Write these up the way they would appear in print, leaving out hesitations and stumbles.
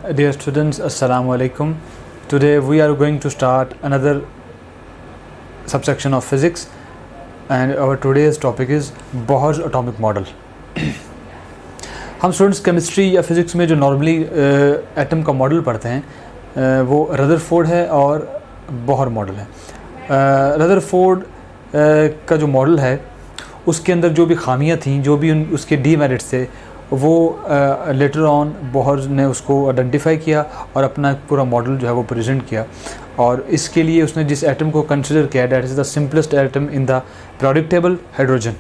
Dear students, Assalamu alaikum. Today we are going to start another subsection of physics, and our today's topic is Bohr's atomic model. हम students chemistry या physics में जो normally atom का model पढ़ते हैं वो Rutherford है और बोहर मॉडल है। रदरफोर्ड का जो मॉडल है उसके अंदर जो भी खामियां थीं, जो भी उसके डीमेरिट्स थे, वो लेटर ऑन बोहर ने उसको आइडेंटिफाई किया और अपना पूरा मॉडल जो है वो प्रेजेंट किया। और इसके लिए उसने जिस एटम को कंसिडर किया, that is the simplest atom in the periodic table, hydrogen.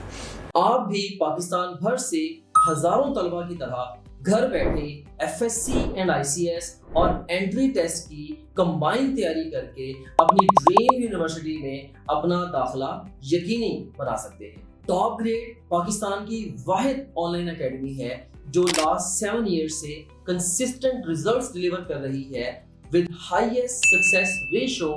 आप भी पाकिस्तान भर से हजारों तलबा की तरह घर बैठे एफएससी एंड आईसीएस और एंट्री टेस्ट की कंबाइन तैयारी करके अपनी ड्रीम यूनिवर्सिटी में अपना दाखिला यकीनी बना सकते हैं। टॉप ग्रेड पाकिस्तान की वाहिद ऑनलाइन एकेडमी है जो लास्ट 7 ईयर्स से कंसिस्टेंट रिजल्ट्स डिलीवर कर रही है with highest success ratio.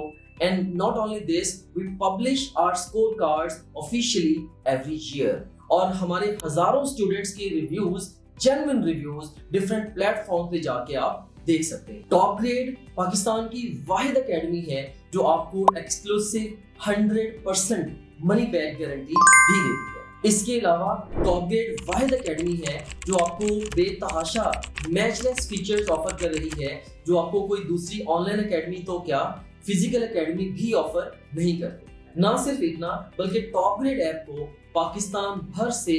And not only this, we publish our score cards officially every year और हमारे हजारों स्टूडेंट्स के reviews, genuine reviews different platform पे जाके आप देख सकते हैं। टॉप ग्रेड पाकिस्तान की वाहिद एकेडमी है जो आपको एक्सक्लूसिव 100% मनी बैक गारंटी भी देती है। इसके अलावा टॉप ग्रेड वाहिद एकेडमी है जो आपको बेतहाशा मैचलेस फीचर्स ऑफर कर रही है जो आपको कोई दूसरी ऑनलाइन एकेडमी तो क्या फिजिकल एकेडमी भी ऑफर नहीं करती। ना सिर्फ इतना, बल्कि टॉप ग्रेड ऐप को पाकिस्तान भर से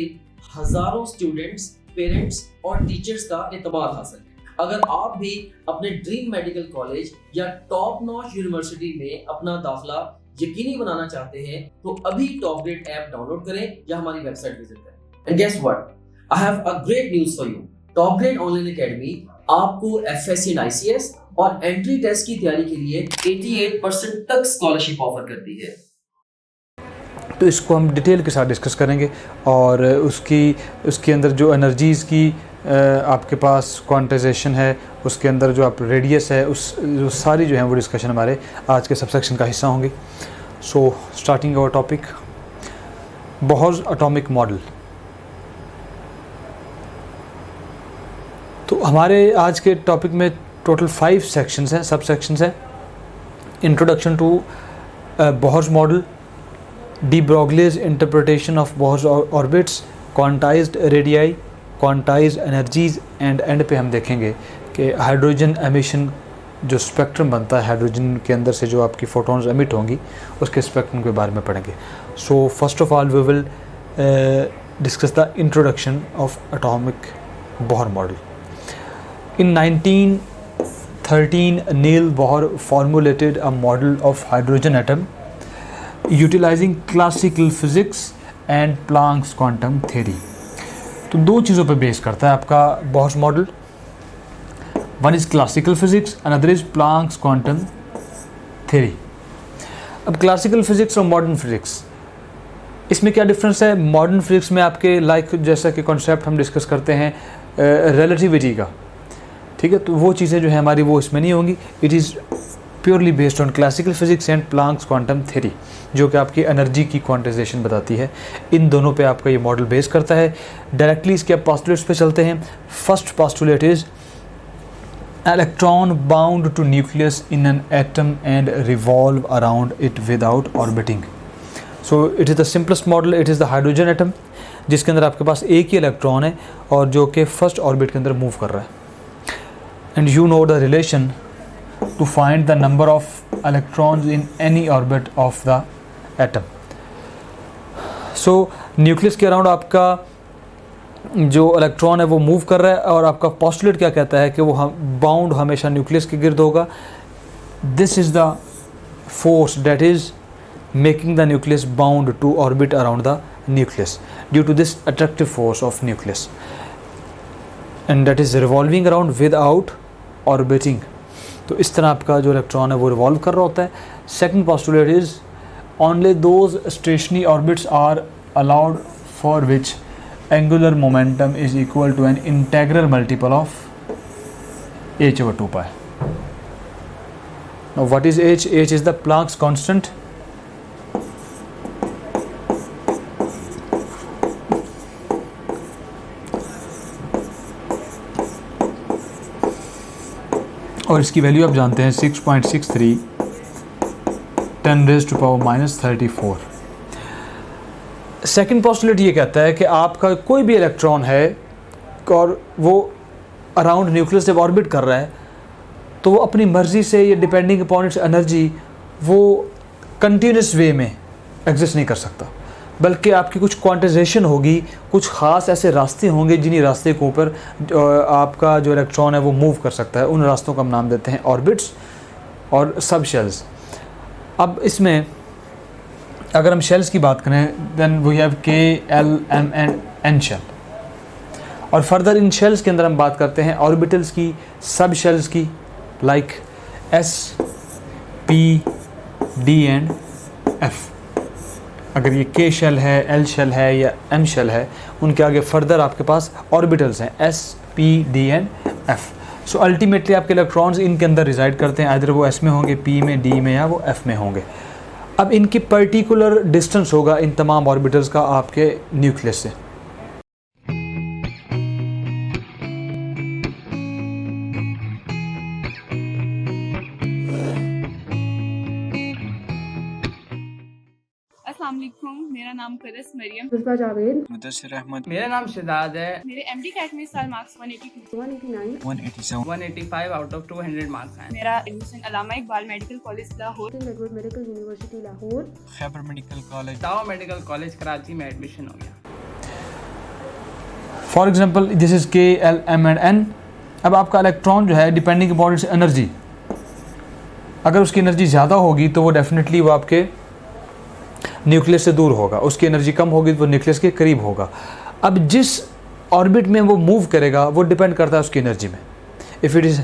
हजारों स्टूडेंट्स, पेरेंट्स और टीचर्स का एतबार हासिल है। अगर आप भी अपने ड्रीम मेडिकल कॉलेज या टॉप नॉच यूनिवर्सिटी में अपना दाखिला यकीनी बनाना चाहते हैं तो अभी टॉप ग्रेड ऐप डाउनलोड करें या हमारी वेबसाइट विजिट करें। And guess what, I have a great news for you. Top grade online academy आपको एफएससी एंड आईसीएस और एंट्री टेस्ट की तैयारी के लिए 88% तक स्कॉलरशिप ऑफर करती है। तो इसको हम डिटेल के साथ डिस्कस करेंगे और उसके अंदर जो एनर्जीज़ की आपके पास क्वांटाइजेशन है, उसके अंदर जो आप रेडियस है, उस सारी जो है वो डिस्कशन हमारे आज के सबसेक्शन का हिस्सा होंगी। So starting our topic, Bohr's atomic model. तो हमारे आज के टॉपिक में टोटल 5 सेक्शंस हैं, सब सेक्शंस हैं। Introduction to Bohr's model, de Broglie's interpretation of Bohr's orbits, quantised radii, quantised energies, and end पे हम देखेंगे कि हाइड्रोजन एमिशन जो स्पेक्ट्रम बनता है, हाइड्रोजन के अंदर से जो आपकी फोटॉन्स एमिट होंगी उसके स्पेक्ट्रम के बारे में पढ़ेंगे। So first of all we will discuss the introduction of atomic Bohr model. In 1913 Niels Bohr formulated a model of hydrogen atom utilising classical physics and Planck's quantum theory. तो 2 चीज़ों पर base करता है आपका Bohr's model. One is classical physics, another is Planck's quantum theory. अब classical physics और modern physics, इसमें क्या डिफरेंस है? मॉडर्न फिजिक्स में आपके जैसा कि कॉन्सेप्ट हम डिस्कस करते हैं रिलेटिविटी का, ठीक है, तो वो चीज़ें जो है हमारी वो इसमें नहीं होंगी। It is purely based on classical physics and Planck's quantum theory, जो कि आपकी एनर्जी की क्वांटाइजेशन बताती है। इन दोनों पे आपका ये मॉडल बेस करता है। डायरेक्टली इसके पोस्टुलेट्स पे चलते हैं। First postulate is electron bound to nucleus in an atom and revolve around it without orbiting. So it is the simplest model. It is the hydrogen atom जिसके अंदर आपके पास एक ही इलेक्ट्रॉन है और जो कि फर्स्ट ऑर्बिट के अंदर मूव कर रहा है। And you know the relation to find the number of electrons in any orbit of the atom. So nucleus के अराउंड आपका जो इलेक्ट्रॉन है वो मूव कर रहा है और आपका पोस्टुलेट क्या कहता है कि वो बाउंड हमेशा न्यूक्लियस के गिर्द होगा। This is the force that is making the nucleus bound to orbit around the nucleus due to this attractive force of nucleus, and that is revolving around without orbiting. तो इस तरह आपका जो electron है वो रिवॉल्व कर रहा होता है। Second postulate is only those stationary orbits are allowed for which angular momentum is equal to an integral multiple of h/2π। Now what is h? h is the Planck's constant. और इसकी value आप जानते हैं 6.63 10⁻⁻34। Second postulate ये कहता है कि आपका कोई भी इलेक्ट्रॉन है और वो अराउंड न्यूक्लियस जब ऑर्बिट कर रहा है तो वो अपनी मर्ज़ी से या डिपेंडिंग अपॉन इट्स एनर्जी वो कंटिन्यूस वे में एग्जिस्ट नहीं कर सकता, बल्कि आपकी कुछ क्वांटाइजेशन होगी, कुछ ख़ास ऐसे रास्ते होंगे जिन्हीं रास्ते के ऊपर आपका जो इलेक्ट्रॉन है वो मूव कर सकता है। उन रास्तों का हम नाम देते हैं ऑर्बिट्स और सब शेल्स। अब इसमें अगर हम शेल्स की बात करें then we have K, L, M and N shell, और फर्दर इन शेल्स के अंदर हम बात करते हैं ऑर्बिटल्स की, सब शेल्स की, like S, P, D and F। अगर ये K शेल है, L शेल है या M शेल है, उनके आगे फर्दर आपके पास ऑर्बिटल्स हैं S, P, D and F। So ultimately आपके इलेक्ट्रॉन्स इनके अंदर रिजाइड करते हैं, आइदर वो S में होंगे, P में, D में या वो F में होंगे। अब इनकी पर्टिकुलर डिस्टेंस होगा इन तमाम ऑर्बिटल्स का आपके न्यूक्लियस से। मेरा नाम करस मरियम, मिसबा जावेद, मुदस्सिर अहमद, मेरा नाम शिदाद है। मेरे एमडी कैट में साल मार्क्स 182, 189, 187, 185 आउट ऑफ 200 मार्क्स हैं। मेरा admission Allama Iqbal medical college Lahore, Edward medical university Lahore, Khyber medical college, Dow medical college Karachi में एडमिशन हो गया। For example this is K, L, M and N। अब आपका इलेक्ट्रॉन जो है डिपेंडिंग अपॉन इट्स एनर्जी, अगर उसकी एनर्जी ज़्यादा होगी तो वो डेफिनेटली वो आपके न्यूक्लियस से दूर होगा, उसकी एनर्जी कम होगी तो वो न्यूक्लियस के करीब होगा। अब जिस ऑर्बिट में वो मूव करेगा वो डिपेंड करता है उसकी एनर्जी में। If it is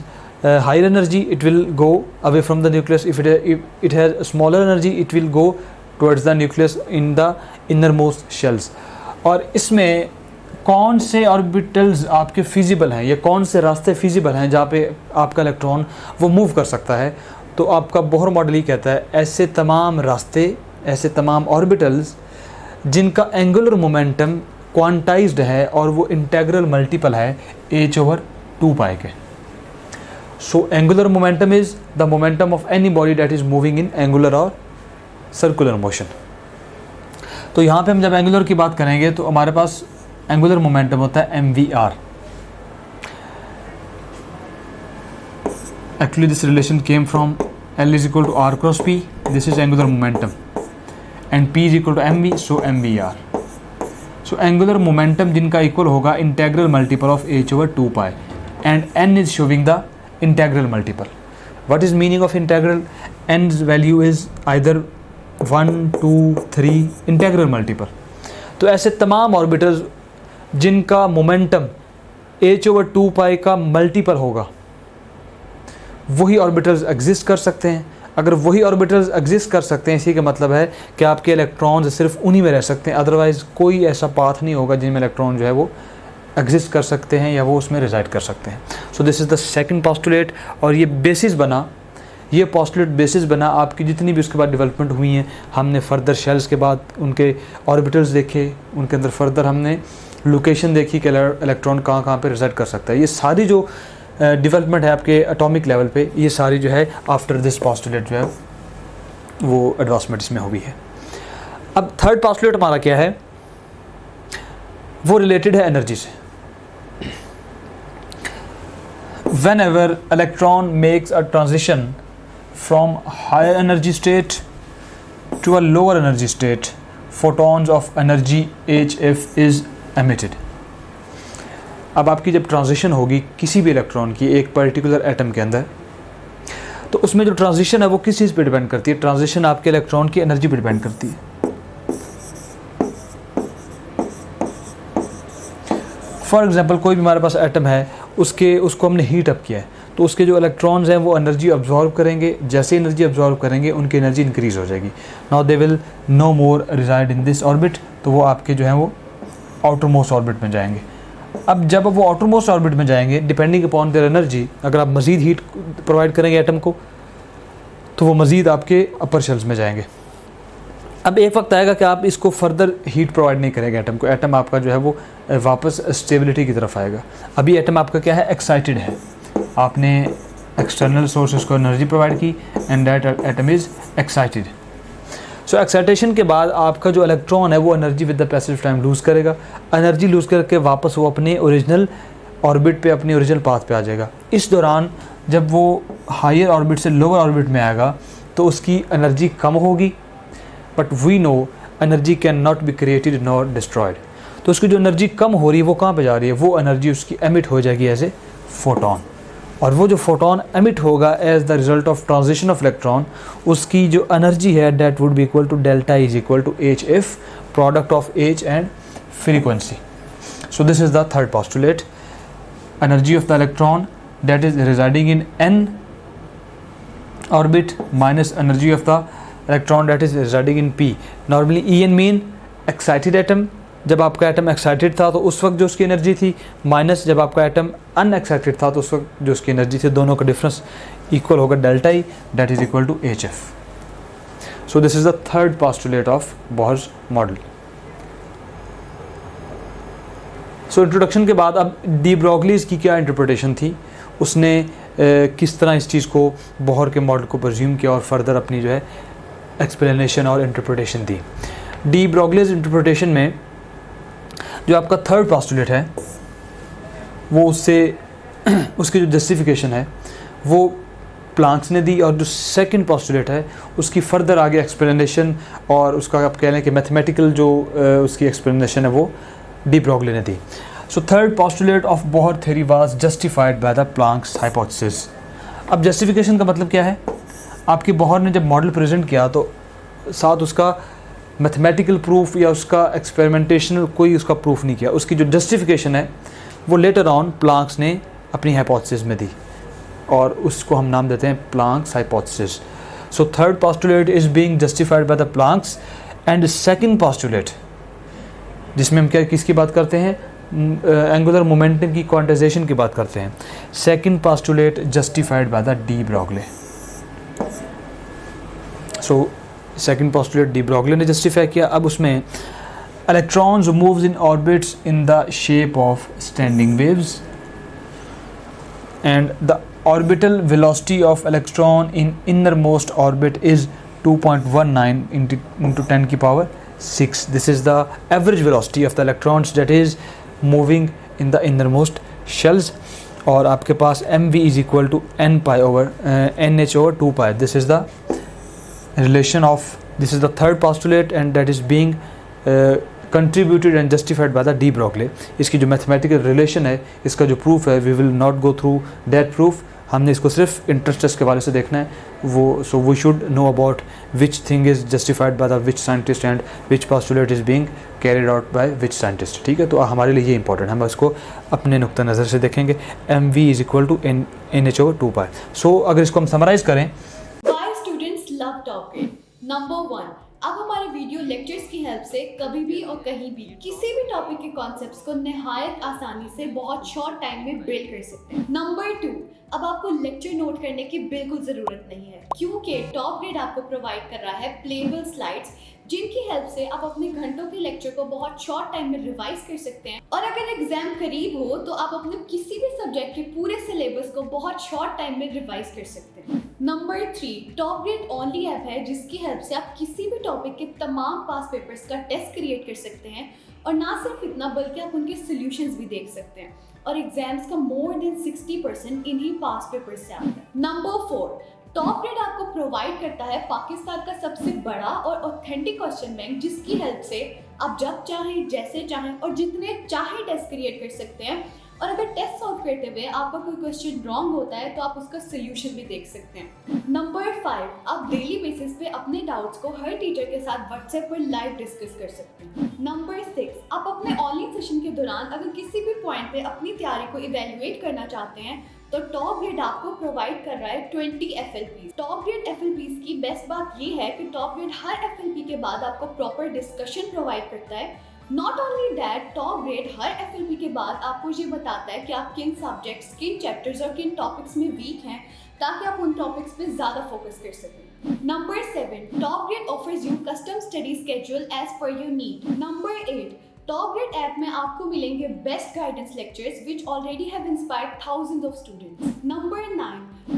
higher energy it will go away from the nucleus, if it has smaller energy it will go towards the nucleus in the innermost shells. और इसमें कौन से ऑर्बिटल्स आपके feasible हैं या कौन से रास्ते फिजिबल हैं जहाँ पे आपका इलेक्ट्रॉन वो मूव कर सकता है, तो आपका बोहर मॉडल ही कहता है ऐसे तमाम रास्ते, ऐसे तमाम ऑर्बिटल्स जिनका एंगुलर मोमेंटम क्वांटाइज्ड है और वो इंटेग्रल मल्टीपल है h/2π के। So angular momentum is the momentum of any body that is moving in angular और सर्कुलर मोशन। तो यहाँ पे हम जब एंगुलर की बात करेंगे तो हमारे पास एंगुलर मोमेंटम होता है mvr। Actually this relation came from L is equal to r cross p, this is angular momentum, and p is equal to mv, so mvr. So angular momentum जिनका equal होगा integral multiple of h/2π, and n is showing the integral multiple. What is meaning of integral? n's value is either 1, 2, 3 integral multiple. तो ऐसे तमाम orbitals जिनका momentum h/2π का multiple होगा वही orbitals exist कर सकते हैं। अगर वही ऑर्बिटल्स एग्जिस्ट कर सकते हैं इसी का मतलब है कि आपके इलेक्ट्रॉन्स सिर्फ उन्हीं में रह सकते हैं, अदरवाइज़ कोई ऐसा पाथ नहीं होगा जिनमें इलेक्ट्रॉन जो है वो एग्जिस्ट कर सकते हैं या वो उसमें रिजाइड कर सकते हैं। So this is the second postulate, और ये बेसिस बना, ये पोस्टुलेट बेसिस बना आपकी जितनी भी उसके बाद डेवलपमेंट हुई हैं। हमने फर्दर शेल्स के बाद उनके ऑर्बिटल्स देखे, उनके अंदर फर्दर हमने लोकेशन देखी कि इलेक्ट्रॉन कहाँ कहाँ पे रिजाइड कर सकता है। ये सारी जो डेवलपमेंट है आपके एटॉमिक लेवल पे, ये सारी जो है आफ्टर दिस पोस्टुलेट जो है वो एडवांसमेंट इसमें हुई है। अब थर्ड पोस्टुलेट हमारा क्या है, वो रिलेटेड है एनर्जी से। whenever electron makes a transition from higher energy state to a lower energy state, photons of energy hf is emitted. अब आपकी जब ट्रांजिशन होगी किसी भी इलेक्ट्रॉन की एक पर्टिकुलर एटम के अंदर, तो उसमें जो ट्रांजिशन है वो किस चीज़ पे डिपेंड करती है? ट्रांजिशन आपके इलेक्ट्रॉन की एनर्जी पे डिपेंड करती है। फॉर एग्जांपल कोई भी हमारे पास एटम है, उसको हमने हीट अप किया है, तो उसके जो इलेक्ट्रॉन्स हैं वो एनर्जी अब्जॉर्ब करेंगे। जैसे एनर्जी अब्जॉर्ब करेंगे उनकी एनर्जी इंक्रीज़ हो जाएगी। Now they will no more reside in this orbit, तो वो आपके जो हैं वो आउटर मोस्ट ऑर्बिट में जाएंगे। अब जब वो आउटर मोस्ट ऑर्बिट में जाएंगे, डिपेंडिंग अपॉन देयर एनर्जी, अगर आप मज़ीद हीट प्रोवाइड करेंगे एटम को तो वो मज़ीद आपके अपर शेल्स में जाएंगे। अब एक वक्त आएगा कि आप इसको फर्दर हीट प्रोवाइड नहीं करेंगे एटम को, एटम आपका जो है वो वापस स्टेबिलिटी की तरफ आएगा। अभी एटम आपका क्या है, एक्साइटेड है, आपने एक्सटर्नल सोर्स उसको एनर्जी प्रोवाइड की and that atom is excited. So excitation के बाद आपका जो इलेक्ट्रॉन है वो energy with the passage time lose करेगा, एनर्जी लूज़ करके वापस वो अपने ओरिजिनल ऑर्बिट पे, अपनी ओरिजिनल पाथ पे आ जाएगा। इस दौरान जब वो हायर ऑर्बिट से लोअर ऑर्बिट में आएगा तो उसकी एनर्जी कम होगी, but we know energy can not be created not destroyed. तो उसकी जो एनर्जी कम हो रही है वो कहाँ पे जा रही है, वो एनर्जी उसकी एमिट हो जाएगी एज ए फोटोन, और वो जो फोटोन एमिट होगा as the result of transition of electron, उसकी जो एनर्जी है that would be equal to delta is equal to H F, product of H and frequency. So this is the third postulate, energy of the electron that is residing in n orbit minus energy of the electron that is residing in p. Normally En mean excited atom, जब आपका atom excited था तो उस वक्त जो उसकी energy थी, minus जब आपका एटम अनएक्साइटेड था तो उस वक्त जो उसकी एनर्जी थी, दोनों का डिफरेंस इक्वल होगा delta E, that is equal to H F. So this is the third postulate of Bohr's model. So introduction के बाद अब डी ब्रोगलीज की क्या इंटरप्रिटेशन थी, उसने किस तरह इस चीज़ को बोहर के मॉडल को परज्यूम किया और फर्दर अपनी जो है एक्सप्लेनेशन और इंटरप्रिटेशन दी। डी ब्रोगलीज इंटरप्रिटेशन में जो आपका थर्ड पोस्टुलेट है वो उससे उसकी जो जस्टिफिकेशन है वो प्लांक्स ने दी, और जो सेकंड पोस्टुलेट है उसकी फर्दर आगे एक्सप्लेनेशन और उसका आप कह लें कि मैथमेटिकल जो उसकी एक्सप्लेनेशन है वो डी ब्रोगली ने दी। So third postulate of Bohr theory was justified by the Planck's hypothesis. अब justification का मतलब क्या है, आपकी बोहर ने जब मॉडल प्रेजेंट किया तो साथ उसका मैथमेटिकल प्रूफ या उसका एक्सपेरिमेंटेशनल कोई उसका प्रूफ नहीं किया, उसकी जो जस्टिफिकेशन है वो लेटर ऑन प्लांक्स ने अपनी हाइपोथेसिस में दी और उसको हम नाम देते हैं Planck's hypothesis. So third postulate is being justified by the Planck's and second postulate जिसमें हम क्या किसकी बात करते हैं, एंगुलर मोमेंटम की क्वांटाइजेशन की बात करते हैं। Second postulate justified by the de Broglie. So second postulate D Broglie ने जस्टिफाई किया। अब उसमें electrons moves in orbits in the shape of standing waves and the orbital velocity of electron in inner most orbit is 2.19 into 10 की power 6. This is the average velocity of the electrons that is moving in the innermost shells, और आपके पास mv is equal to n pi over nh over 2 pi. This is the relation of, this is the third postulate and that is being contributed and justified by the de Broglie. इसकी जो mathematical relation है, इसका जो proof है, we will not go through that proof. हमने इसको सिर्फ interest के बारे से देखना है वो, so we should know about which thing is justified by the which scientist and which postulate is being carried out by which scientist. ठीक है, तो हमारे लिए ये इंपॉर्टेंट है, हम इसको अपने नुक्ता नज़र से देखेंगे। M V is equal to NH over 2 pi। So अगर इसको हम समराइज़ करें, Why students love Top Grade? Number 1, आप हमारे वीडियो लेक्चर्स की हेल्प से कभी भी और कहीं भी किसी भी टॉपिक के कॉन्सेप्ट्स को निहायत आसानी से बहुत शॉर्ट टाइम में बिल्ड कर सकते हैं। नंबर 2, अब आपको लेक्चर नोट करने की बिल्कुल ज़रूरत नहीं है क्योंकि टॉप ग्रेड आपको प्रोवाइड कर रहा है प्लेबल स्लाइड्स जिनकी हेल्प से आप अपने घंटों के लेक्चर को बहुत शॉर्ट टाइम में रिवाइज कर सकते हैं, और अगर एग्जाम करीब हो तो आप अपने किसी भी सब्जेक्ट के पूरे सिलेबस को बहुत शॉर्ट टाइम में रिवाइज कर सकते हैं। Number 3, top grade only app है जिसकी हेल्प से आप किसी भी टॉपिक के तमाम पास पेपर्स का टेस्ट क्रिएट कर सकते हैं, और ना सिर्फ इतना बल्कि आप उनके सॉल्यूशंस भी देख सकते हैं, और एग्जाम्स का मोर देन 60% इन्हीं पास पेपर्स से आता है। नंबर 4, टॉप ग्रेड आपको प्रोवाइड करता है पाकिस्तान का सबसे बड़ा और ऑथेंटिक क्वेश्चन बैंक जिसकी हेल्प से आप जब चाहें, जैसे चाहें और जितने चाहे टेस्ट क्रिएट कर सकते हैं, और अगर टेस्ट सॉल्व करते हुए आपका कोई क्वेश्चन रॉन्ग होता है तो आप उसका सोल्यूशन भी देख सकते हैं। नंबर 5, आप डेली बेसिस पे अपने डाउट्स को हर टीचर के साथ व्हाट्सएप पर लाइव डिस्कस कर सकते हैं। नंबर 6, आप अपने ऑनलाइन सेशन के दौरान अगर किसी भी पॉइंट पे अपनी तैयारी को इवेल्युएट करना चाहते हैं तो टॉप ग्रेड आपको प्रोवाइड कर रहा है 20 FLPs। टॉप ग्रेड FLPs की बेस्ट बात ये है कि टॉप ग्रेड हर FLP के बाद आपको प्रॉपर डिस्कशन प्रोवाइड करता है। Not only that, top grade her FLP के बाद आपको ये बताता है कि आप किन सब्जेक्ट्स, किन चैप्टर्स और किन टॉपिक्स में वीक हैं ताकि आप उन टॉपिक्स पे ज़्यादा फोकस कर सकें। Number 7, top grade offers you custom study schedule as per your need. Number 8, top grade app में आपको मिलेंगे best guidance lectures which already have inspired thousands of students. Number 9,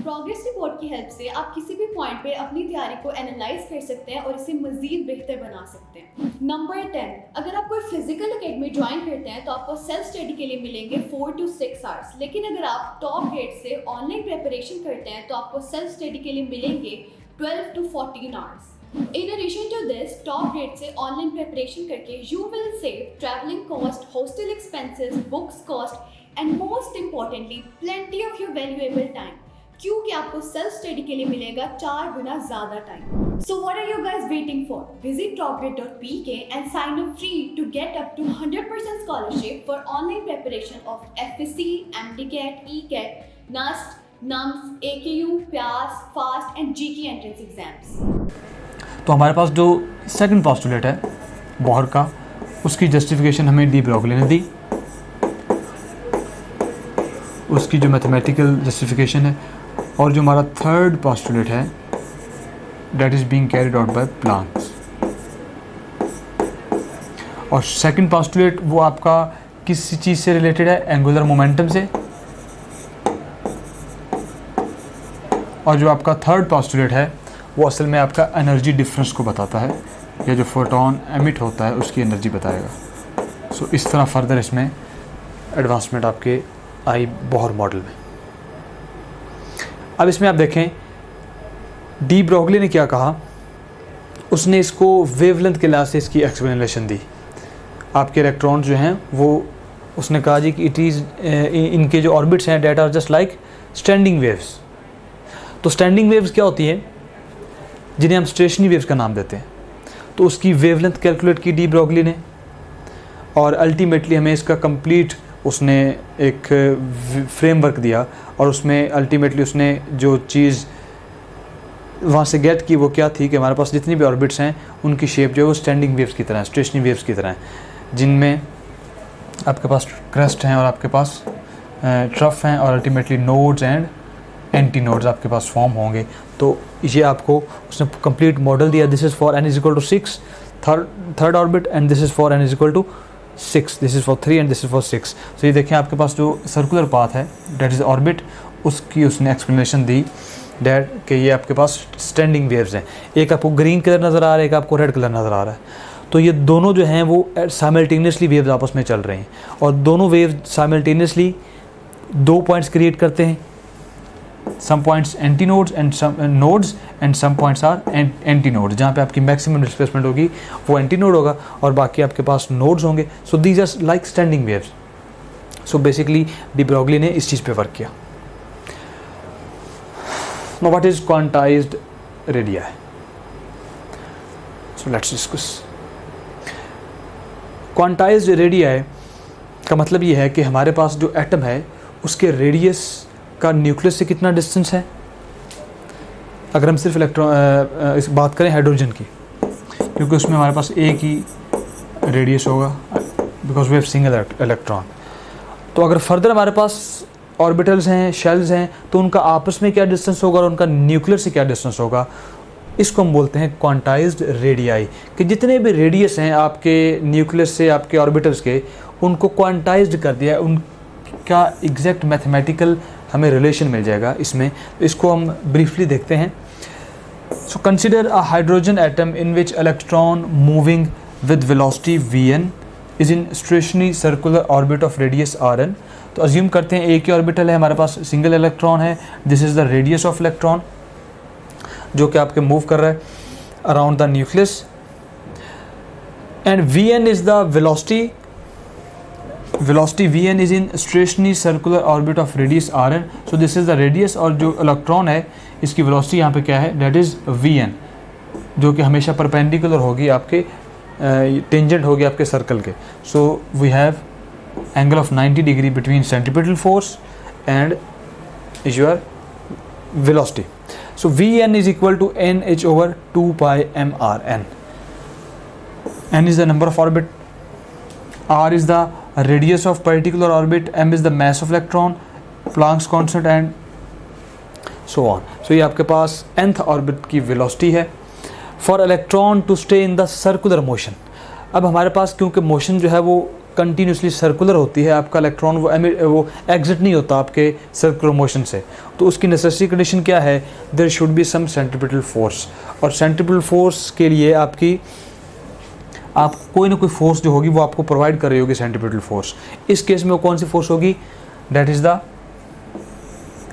progress report की help से आप किसी भी पॉइंट पे अपनी तैयारी को एनालाइज कर सकते हैं और इसे मजीद बेहतर बना सकते हैं। नंबर 10, अगर आप कोई फिजिकल एकेडमी ज्वाइन करते हैं तो आपको सेल्फ स्टडी के लिए मिलेंगे 4 to 6 आवर्स, लेकिन अगर आप टॉप ग्रेड से ऑनलाइन प्रिपरेशन करते हैं तो आपको सेल्फ स्टडी के लिए मिलेंगे 12 to 14 hours. In addition to this, top grade से ऑनलाइन प्रिपरेशन करके you will save traveling cost, hostel expenses, books cost and most importantly plenty of your valuable time, क्योंकि आपको सेल्फ स्टडी के लिए मिलेगा 4 गुना ज़्यादा time. So what are you guys waiting for? Visit topgrade.pk and sign up free to get up to 100% scholarship for online preparation of FSC, MDCAT, ECAT, NUST, NUMS, AKU, PAS, FAST and GK entrance exams. तो हमारे पास जो second postulate है Bohr का, उसकी justification हमें D Broglie ने दी, उसकी जो मैथमेटिकल जस्टिफिकेशन है, और जो हमारा थर्ड पोस्टुलेट है that is being carried out bye Planck's. और सेकंड पोस्टुलेट वो आपका किस चीज़ से रिलेटेड है? एंगुलर मोमेंटम से। और जो आपका थर्ड पोस्टुलेट है वो असल में आपका एनर्जी डिफरेंस को बताता है, या जो फोटोन एमिट होता है उसकी एनर्जी बताएगा। सो इस तरह फर्दर इसमें एडवांसमेंट आपके आई बोहर मॉडल में। अब इसमें आप देखें डी ब्रोगली ने क्या कहा, उसने इसको वेवलेंथ के लिहाज से इसकी एक्सप्लेनेशन दी। आपके इलेक्ट्रॉन्स जो हैं वो उसने कहा जी कि इट इज़ इनके जो ऑर्बिट्स हैं that are just like standing waves. तो स्टैंडिंग वेव्स क्या होती हैं, जिन्हें हम स्टेशनरी वेव्स का नाम देते हैं। तो उसकी वेवलेंथ कैलकुलेट की डी ब्रोगली ने, और अल्टीमेटली हमें इसका कंप्लीट उसने एक फ्रेमवर्क दिया, और उसमें अल्टीमेटली उसने जो चीज़ वहाँ से गेट की वो क्या थी कि हमारे पास जितनी भी ऑर्बिट्स हैं उनकी शेप जो है वो स्टैंडिंग वेव्स की तरह है, स्टेशनरी वेव्स की तरह है, जिनमें आपके पास क्रेस्ट हैं और आपके पास ट्रफ हैं, और ultimately nodes and anti nodes आपके पास फॉर्म होंगे। तो ये आपको उसने कंप्लीट मॉडल दिया। This is for n is equal to 6 third orbit, and this is for n is equal to 6, this is for 3 and this is for 6। तो ये देखें आपके पास जो सर्कुलर पाथ है डेट इज़ ऑर्बिट, उसकी उसने एक्सप्लेनेशन दी डैट कि ये आपके पास स्टैंडिंग वेव्स हैं। एक आपको ग्रीन कलर नज़र आ रहा है, एक आपको रेड कलर नज़र आ रहा है। तो ये दोनों जो हैं वो साइमल्टेनियसली वेव्स आपस में चल रहे हैं, और दोनों वेव्स साइमल्टेनियसली 2 पॉइंट्स क्रिएट करते हैं। some points antinodes and some nodes and some points are antinodes, जहाँ पे आपकी मैक्सिमम डिस्प्लेसमेंट होगी वो एंटीनोड होगा और बाकी आपके पास नोड्स होंगे। So these are like standing waves. So basically de Broglie ने इस चीज़ पे वर्क किया। Now what is quantized radii? So let's discuss. Quantized radii का मतलब ये है कि हमारे पास जो एटम है उसके रेडियस का न्यूक्लियस से कितना डिस्टेंस है। अगर हम सिर्फ इस बात करें हाइड्रोजन की, क्योंकि उसमें हमारे पास एक ही रेडियस होगा because we have single electron. तो अगर फर्दर हमारे पास ऑर्बिटल्स हैं, शेल्स हैं, तो उनका आपस में क्या डिस्टेंस होगा और उनका न्यूक्लियर से क्या डिस्टेंस होगा, इसको हम बोलते हैं क्वांटाइज्ड रेडियाई। कि जितने भी रेडियस हैं आपके न्यूक्लियस से, आपके ऑर्बिटल्स के, उनको क्वांटाइज्ड कर दिया है, उनका एग्जैक्ट मैथमेटिकल हमें रिलेशन मिल जाएगा इसमें। इसको हम ब्रीफली देखते हैं। So consider a hydrogen atom in which electron moving with velocity vn is in stationary circular orbit of radius rn। तो अज्यूम करते हैं एक ही ऑर्बिटल है, हमारे पास सिंगल इलेक्ट्रॉन है, this is the radius of electron जो कि आपके मूव कर रहा है around the nucleus, and vn is the velocity vn is in stationary circular orbit of radius rn। so this is the radius, और जो electron है इसकी वेलोसिटी यहाँ पे क्या है, that is vn, जो कि हमेशा परपेंडिकुलर होगी आपके टेंजेंट होगी आपके सर्कल के। so we have angle of 90 degree between centripetal force and your velocity। so vn is equal to nh over 2 pi mrn। n is the number of orbit, r is the radius of particular orbit, m is the mass of electron, Planck's constant and so on। so ये आपके पास nth orbit की velocity है for electron to stay in the circular motion. अब हमारे पास क्योंकि motion जो है वो कंटिन्यूसली सर्कुलर होती है, आपका इलेक्ट्रॉन वो एग्जिट नहीं होता आपके सर्कुलर मोशन से, तो उसकी नेसेसरी कंडीशन क्या है, there should be some centripetal force. और सेंट्रीपिटल फोर्स के लिए आप कोई ना कोई फोर्स जो होगी वो आपको प्रोवाइड कर रही होगी सेंट्रीपिटल फोर्स। इस केस में वो कौन सी फोर्स होगी, that is the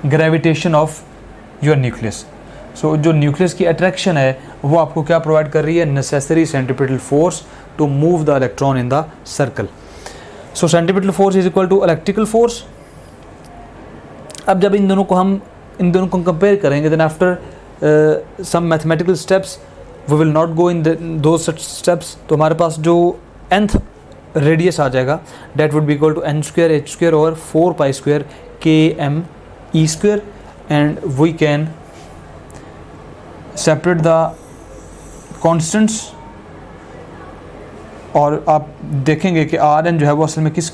gravitation of your nucleus. So जो न्यूक्लियस की अट्रैक्शन है वो आपको क्या प्रोवाइड कर रही है, necessary centripetal force to move the electron in the circle. So centripetal force is equal to electrical force. अब जब इन दोनों को कंपेयर करेंगे, then after some mathematical steps we will not go into such steps, तो हमारे पास जो nth radius आ जाएगा that would be equal to n square h square over 4 pi square km e square, and we can separate the constants. और आप देखेंगे कि Rn जो है वो असल में किस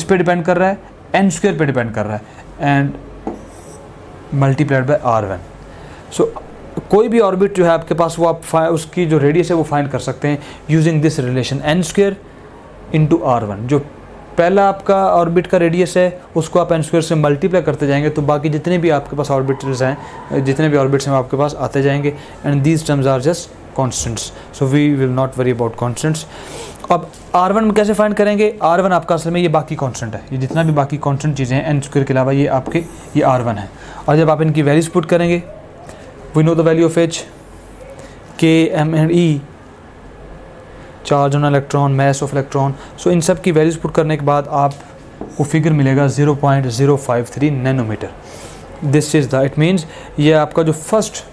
पे डिपेंड कर रहा है, n स्क्वायर पे डिपेंड कर रहा है, एंड मल्टीप्लाइड बाय R1। सो कोई भी ऑर्बिट जो है आपके पास वो आप उसकी जो रेडियस है वो फाइंड कर सकते हैं using this relation n square into R1। जो पहला आपका ऑर्बिट का रेडियस है उसको आप n स्क्वायर से मल्टीप्लाई करते जाएंगे, तो बाकी जितने भी आपके पास ऑर्बिटल्स हैं, जितने भी ऑर्बिट्स हैं वो आपके पास आते जाएंगे, and these terms are just constants, so we will not worry about constants. अब R1 में कैसे फाइंड करेंगे, R1 आपका असल में ये बाकी कांस्टेंट है, ये जितना भी बाकी कांस्टेंट चीज़ें हैं n स्क्वायर के अलावा ये R1 है। और जब आप इनकी वैल्यूज पुट करेंगे, we know the value of h, k, m and e, charge on electron, mass of electron. So इन सब की वैल्यूज पुट करने के बाद आपको फिगर मिलेगा 0.053 nanometer. This is the, it means ये आपका जो फर्स्ट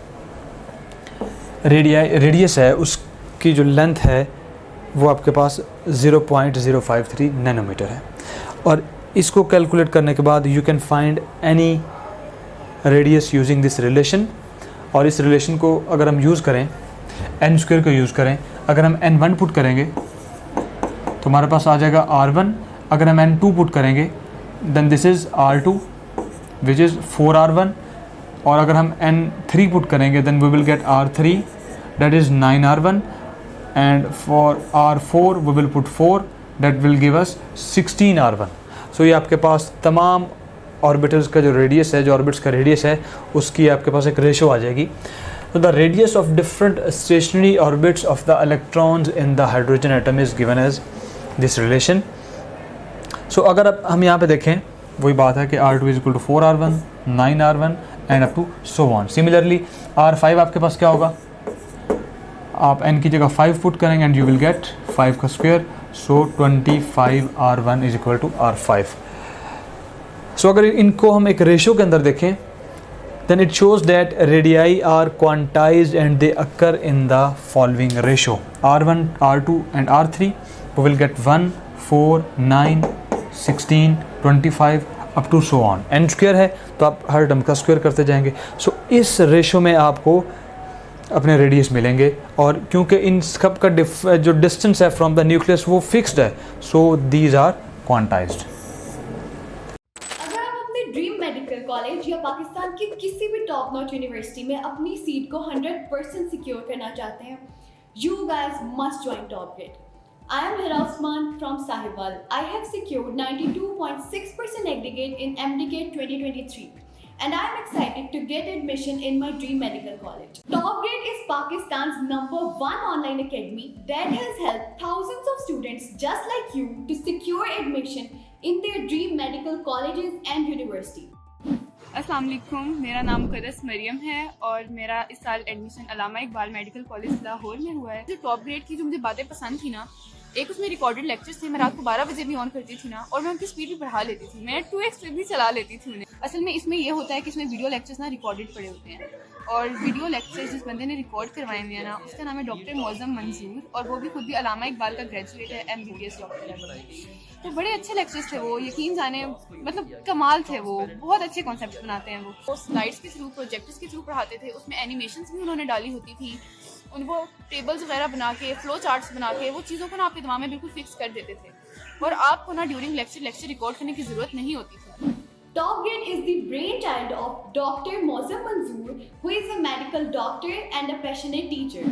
रेडियस है उसकी जो लेंथ है वो आपके पास 0.053 नैनोमीटर है। और इसको कैलकुलेट करने के बाद you can find any radius using this relation. और इस रिलेशन को अगर हम यूज़ करें, n स्क्वायर को यूज़ करें, अगर हम n1 पुट करेंगे तो हमारे पास आ जाएगा R1। अगर हम n2 पुट करेंगे then this is R2 which is 4R1। और अगर हम n3 पुट करेंगे then we will get R3 that is 9R1, and for R4 we will put 4 that will give us 16R1। So ये आपके पास तमाम orbitals का जो रेडियस है, जो ऑर्बिट्स का रेडियस है उसकी आपके पास एक रेशो आ जाएगी। तो the radius of different stationary orbits of the electrons in the hydrogen atom is given as this relation. So अगर अब हम यहाँ पे देखें, वही बात है कि R2 is equal to 4R1, 9R1 and up to so on. Similarly R5 आपके पास क्या होगा, आप n की जगह 5 पुट करेंगे एंड यू विल गेट 5 का square, so 25R1 is equal to R5। So अगर इनको हम एक रेशो के अंदर देखें, then it shows that radii are quantized and they occur in the following ratio: R1, R2 and R3. We will get 1, 4, 9, 16, 25 up to so on. n square है तो आप हर टर्म का स्क्वायर करते जाएंगे। सो इस रेशो में आपको अपने रेडियस मिलेंगे, और क्योंकि इन सब का जो डिस्टेंस है फ्रॉम द न्यूक्लियस वो फिक्स्ड है, so these are quantized. Dream medical college या पाकिस्तान की किसी भी टॉप नॉच यूनिवर्सिटी में अपनी सीट को 100% सिक्योर करना चाहते हैं, you guys must join top grade. I am Hira Usman from Sahiwal. I have secured 92.6% aggregate in MDCAT 2023 and I am excited to get admission in my dream medical college. Top Grade is Pakistan's #1 online academy that has helped thousands of students just like you to secure admission in their dream medical colleges and university. अस्सलाम वालेकुम, मेरा नाम करस मरियम है और मेरा इस साल admission Allama Iqbal medical college Lahore में हुआ है। जो टॉप ग्रेड की जो मुझे बातें पसंद थी ना, एक उसमें रिकॉर्डेड लेक्चर्स थे, मैं रात को 12 बजे भी ऑन करती थी ना, और मैं उनकी स्पीड भी बढ़ा लेती थी, मैं 2x स्पीड भी चला लेती थी उन्हें। असल में इसमें ये होता है कि इसमें वीडियो लेक्चर्स ना रिकॉर्डेड पड़े होते हैं, और वीडियो लेक्चर्स जिस बंदे ने रिकॉर्ड करवाए हुए हैं ना, उसका नाम है डॉक्टर मौज़म मंजूर, और वो भी खुद भी अलामा इकबाल का ग्रेजुएट है, MBBS डॉक्टर है। तो बड़े अच्छे लेक्चर्स थे वो, यकीन जाने मतलब कमाल थे वो, बहुत अच्छे कॉन्सेप्ट्स बनाते हैं वो स्लाइड्स के थ्रू, प्रोजेक्टर्स के थ्रू पढ़ाते थे, उसमें एनिमेशंस भी उन्होंने डाली होती थी, उनको टेबल्स वगैरह बना के, फ्लो चार्ट्स बना के, वो चीज़ों को ना आपके दिमाग में बिल्कुल फिक्स कर देते थे, और आपको ना ड्यूरिंग लेक्चर रिकॉर्ड करने की ज़रूरत नहीं होती थी। Top Grade is the brainchild of Dr. Mozam Manzoor, who is a medical doctor and a passionate teacher.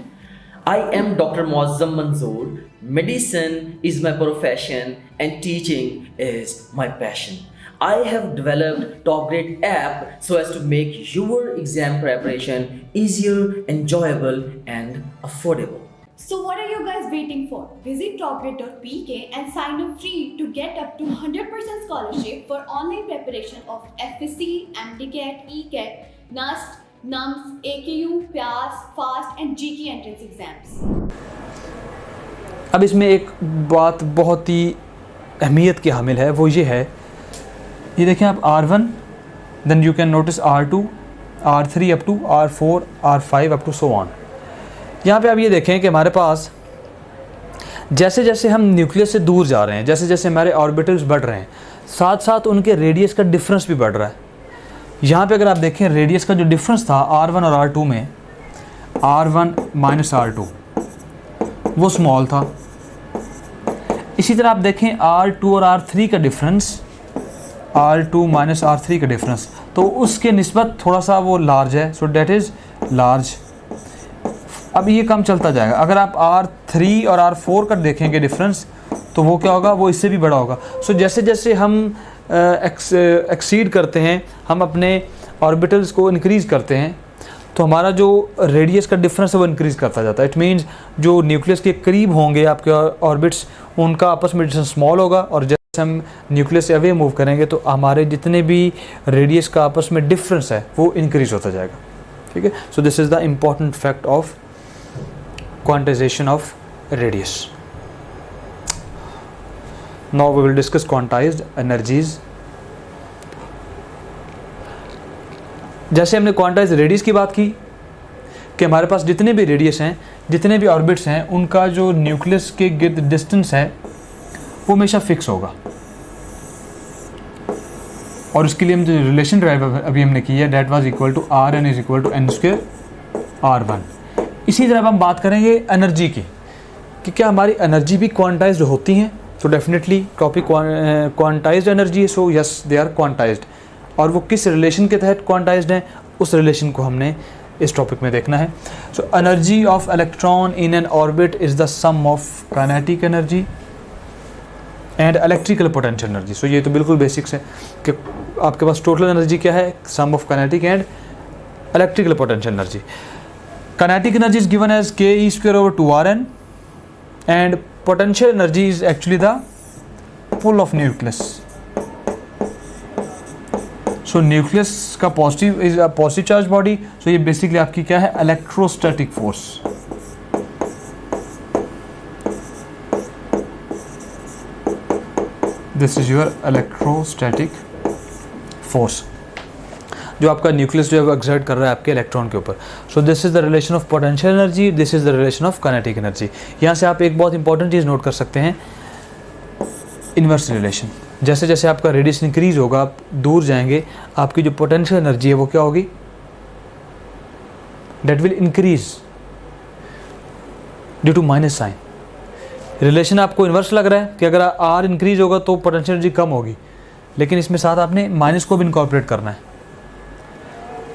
I am Dr. Muazzam Manzoor. Medicine is my profession and teaching is my passion. I have developed top grade app so as to make your exam preparation easier, enjoyable and affordable. So what are you guys waiting for? Visit topgrade.pk and sign up free to get up to 100% scholarship for online preparation of FSC, MDCAT, ECAT, NAST, NUMS, AKU, PAS, FAST and GK entrance exams. अब इसमें एक बात बहुत ही अहमियत की हामिल है, वो ये है, ये देखें आप R1, then you can notice R2, R3 up to R4, R5 up to so on. यहाँ पे आप ये देखें कि हमारे पास जैसे जैसे हम न्यूक्लियस से दूर जा रहे हैं, जैसे जैसे हमारे ऑर्बिटल्स बढ़ रहे हैं, साथ साथ उनके रेडियस का डिफरेंस भी बढ़ रहा है। यहाँ पे अगर आप देखें रेडियस का जो डिफरेंस था R1 और R2 में, R1 माइनस R2 वो स्मॉल था। इसी तरह आप देखें R2 और R3 का डिफरेंस, R2 माइनस R3 का डिफरेंस, तो उसके निस्बत थोड़ा सा वो लार्ज है, सो डेट इज़ लार्ज। अब ये कम चलता जाएगा। अगर आप R3 और R4 का देखेंगे डिफरेंस, तो वो क्या होगा, वो इससे भी बड़ा होगा। सो जैसे जैसे हम एक्सीड करते हैं, हम अपने ऑर्बिटल्स को इंक्रीज़ करते हैं, तो हमारा जो रेडियस का डिफरेंस है वो इंक्रीज़ करता जाता है। इट मीन्स जो न्यूक्लियस के करीब होंगे आपके ऑर्बिट्स, उनका आपस में डिस्टेंस स्मॉल होगा, और जैसे हम न्यूक्लियस से अवे मूव करेंगे तो हमारे जितने भी रेडियस का आपस में डिफरेंस है वो इंक्रीज़ होता जाएगा। ठीक है, सो this is the important fact of quantization of radius. Now we will discuss quantized energies. जैसे हमने quantized radius की बात की कि हमारे पास जितने भी रेडियस हैं, जितने भी ऑर्बिट्स हैं, उनका जो न्यूक्लियस के गिर्द डिस्टेंस है वो हमेशा फिक्स होगा, और उसके लिए हम जो रिलेशन ड्राइव अभी हमने की है, that was equal to Rn is equal to n square R1। इसी तरह हम बात करेंगे एनर्जी की कि क्या हमारी एनर्जी भी क्वांटाइज्ड होती हैं। तो डेफिनेटली टॉपिक क्वांटाइज्ड एनर्जी है, so yes they are quantized, और वो किस रिलेशन के तहत क्वांटाइज्ड हैं उस रिलेशन को हमने इस टॉपिक में देखना है। So energy of electron in an orbit is the sum of kinetic energy and electrical potential energy. So ये तो बिल्कुल बेसिक्स है कि आपके पास टोटल एनर्जी क्या है, sum of kinetic and electrical potential energy. Kinetic energy is given as Ke square over 2Rn, and potential energy is actually the pull of nucleus. So nucleus का positive is a positive charge body, so ये basically आपकी क्या है, electrostatic force। This is your electrostatic force जो आपका nucleus जो है exert कर रहा है आपके इलेक्ट्रॉन के ऊपर। सो this is the relation of potential energy, this is the relation of kinetic energy. यहाँ से आप एक बहुत इंपॉर्टेंट चीज़ नोट कर सकते हैं, इन्वर्स रिलेशन। जैसे जैसे आपका रेडियस इंक्रीज होगा, आप दूर जाएंगे, आपकी जो पोटेंशियल एनर्जी है वो क्या होगी, that will increase due to minus sign. Relation आपको इन्वर्स लग रहा है कि अगर R इंक्रीज होगा तो पोटेंशियल एनर्जी कम होगी, लेकिन इसमें साथ आपने माइनस को भी इनकॉर्पोरेट करना है।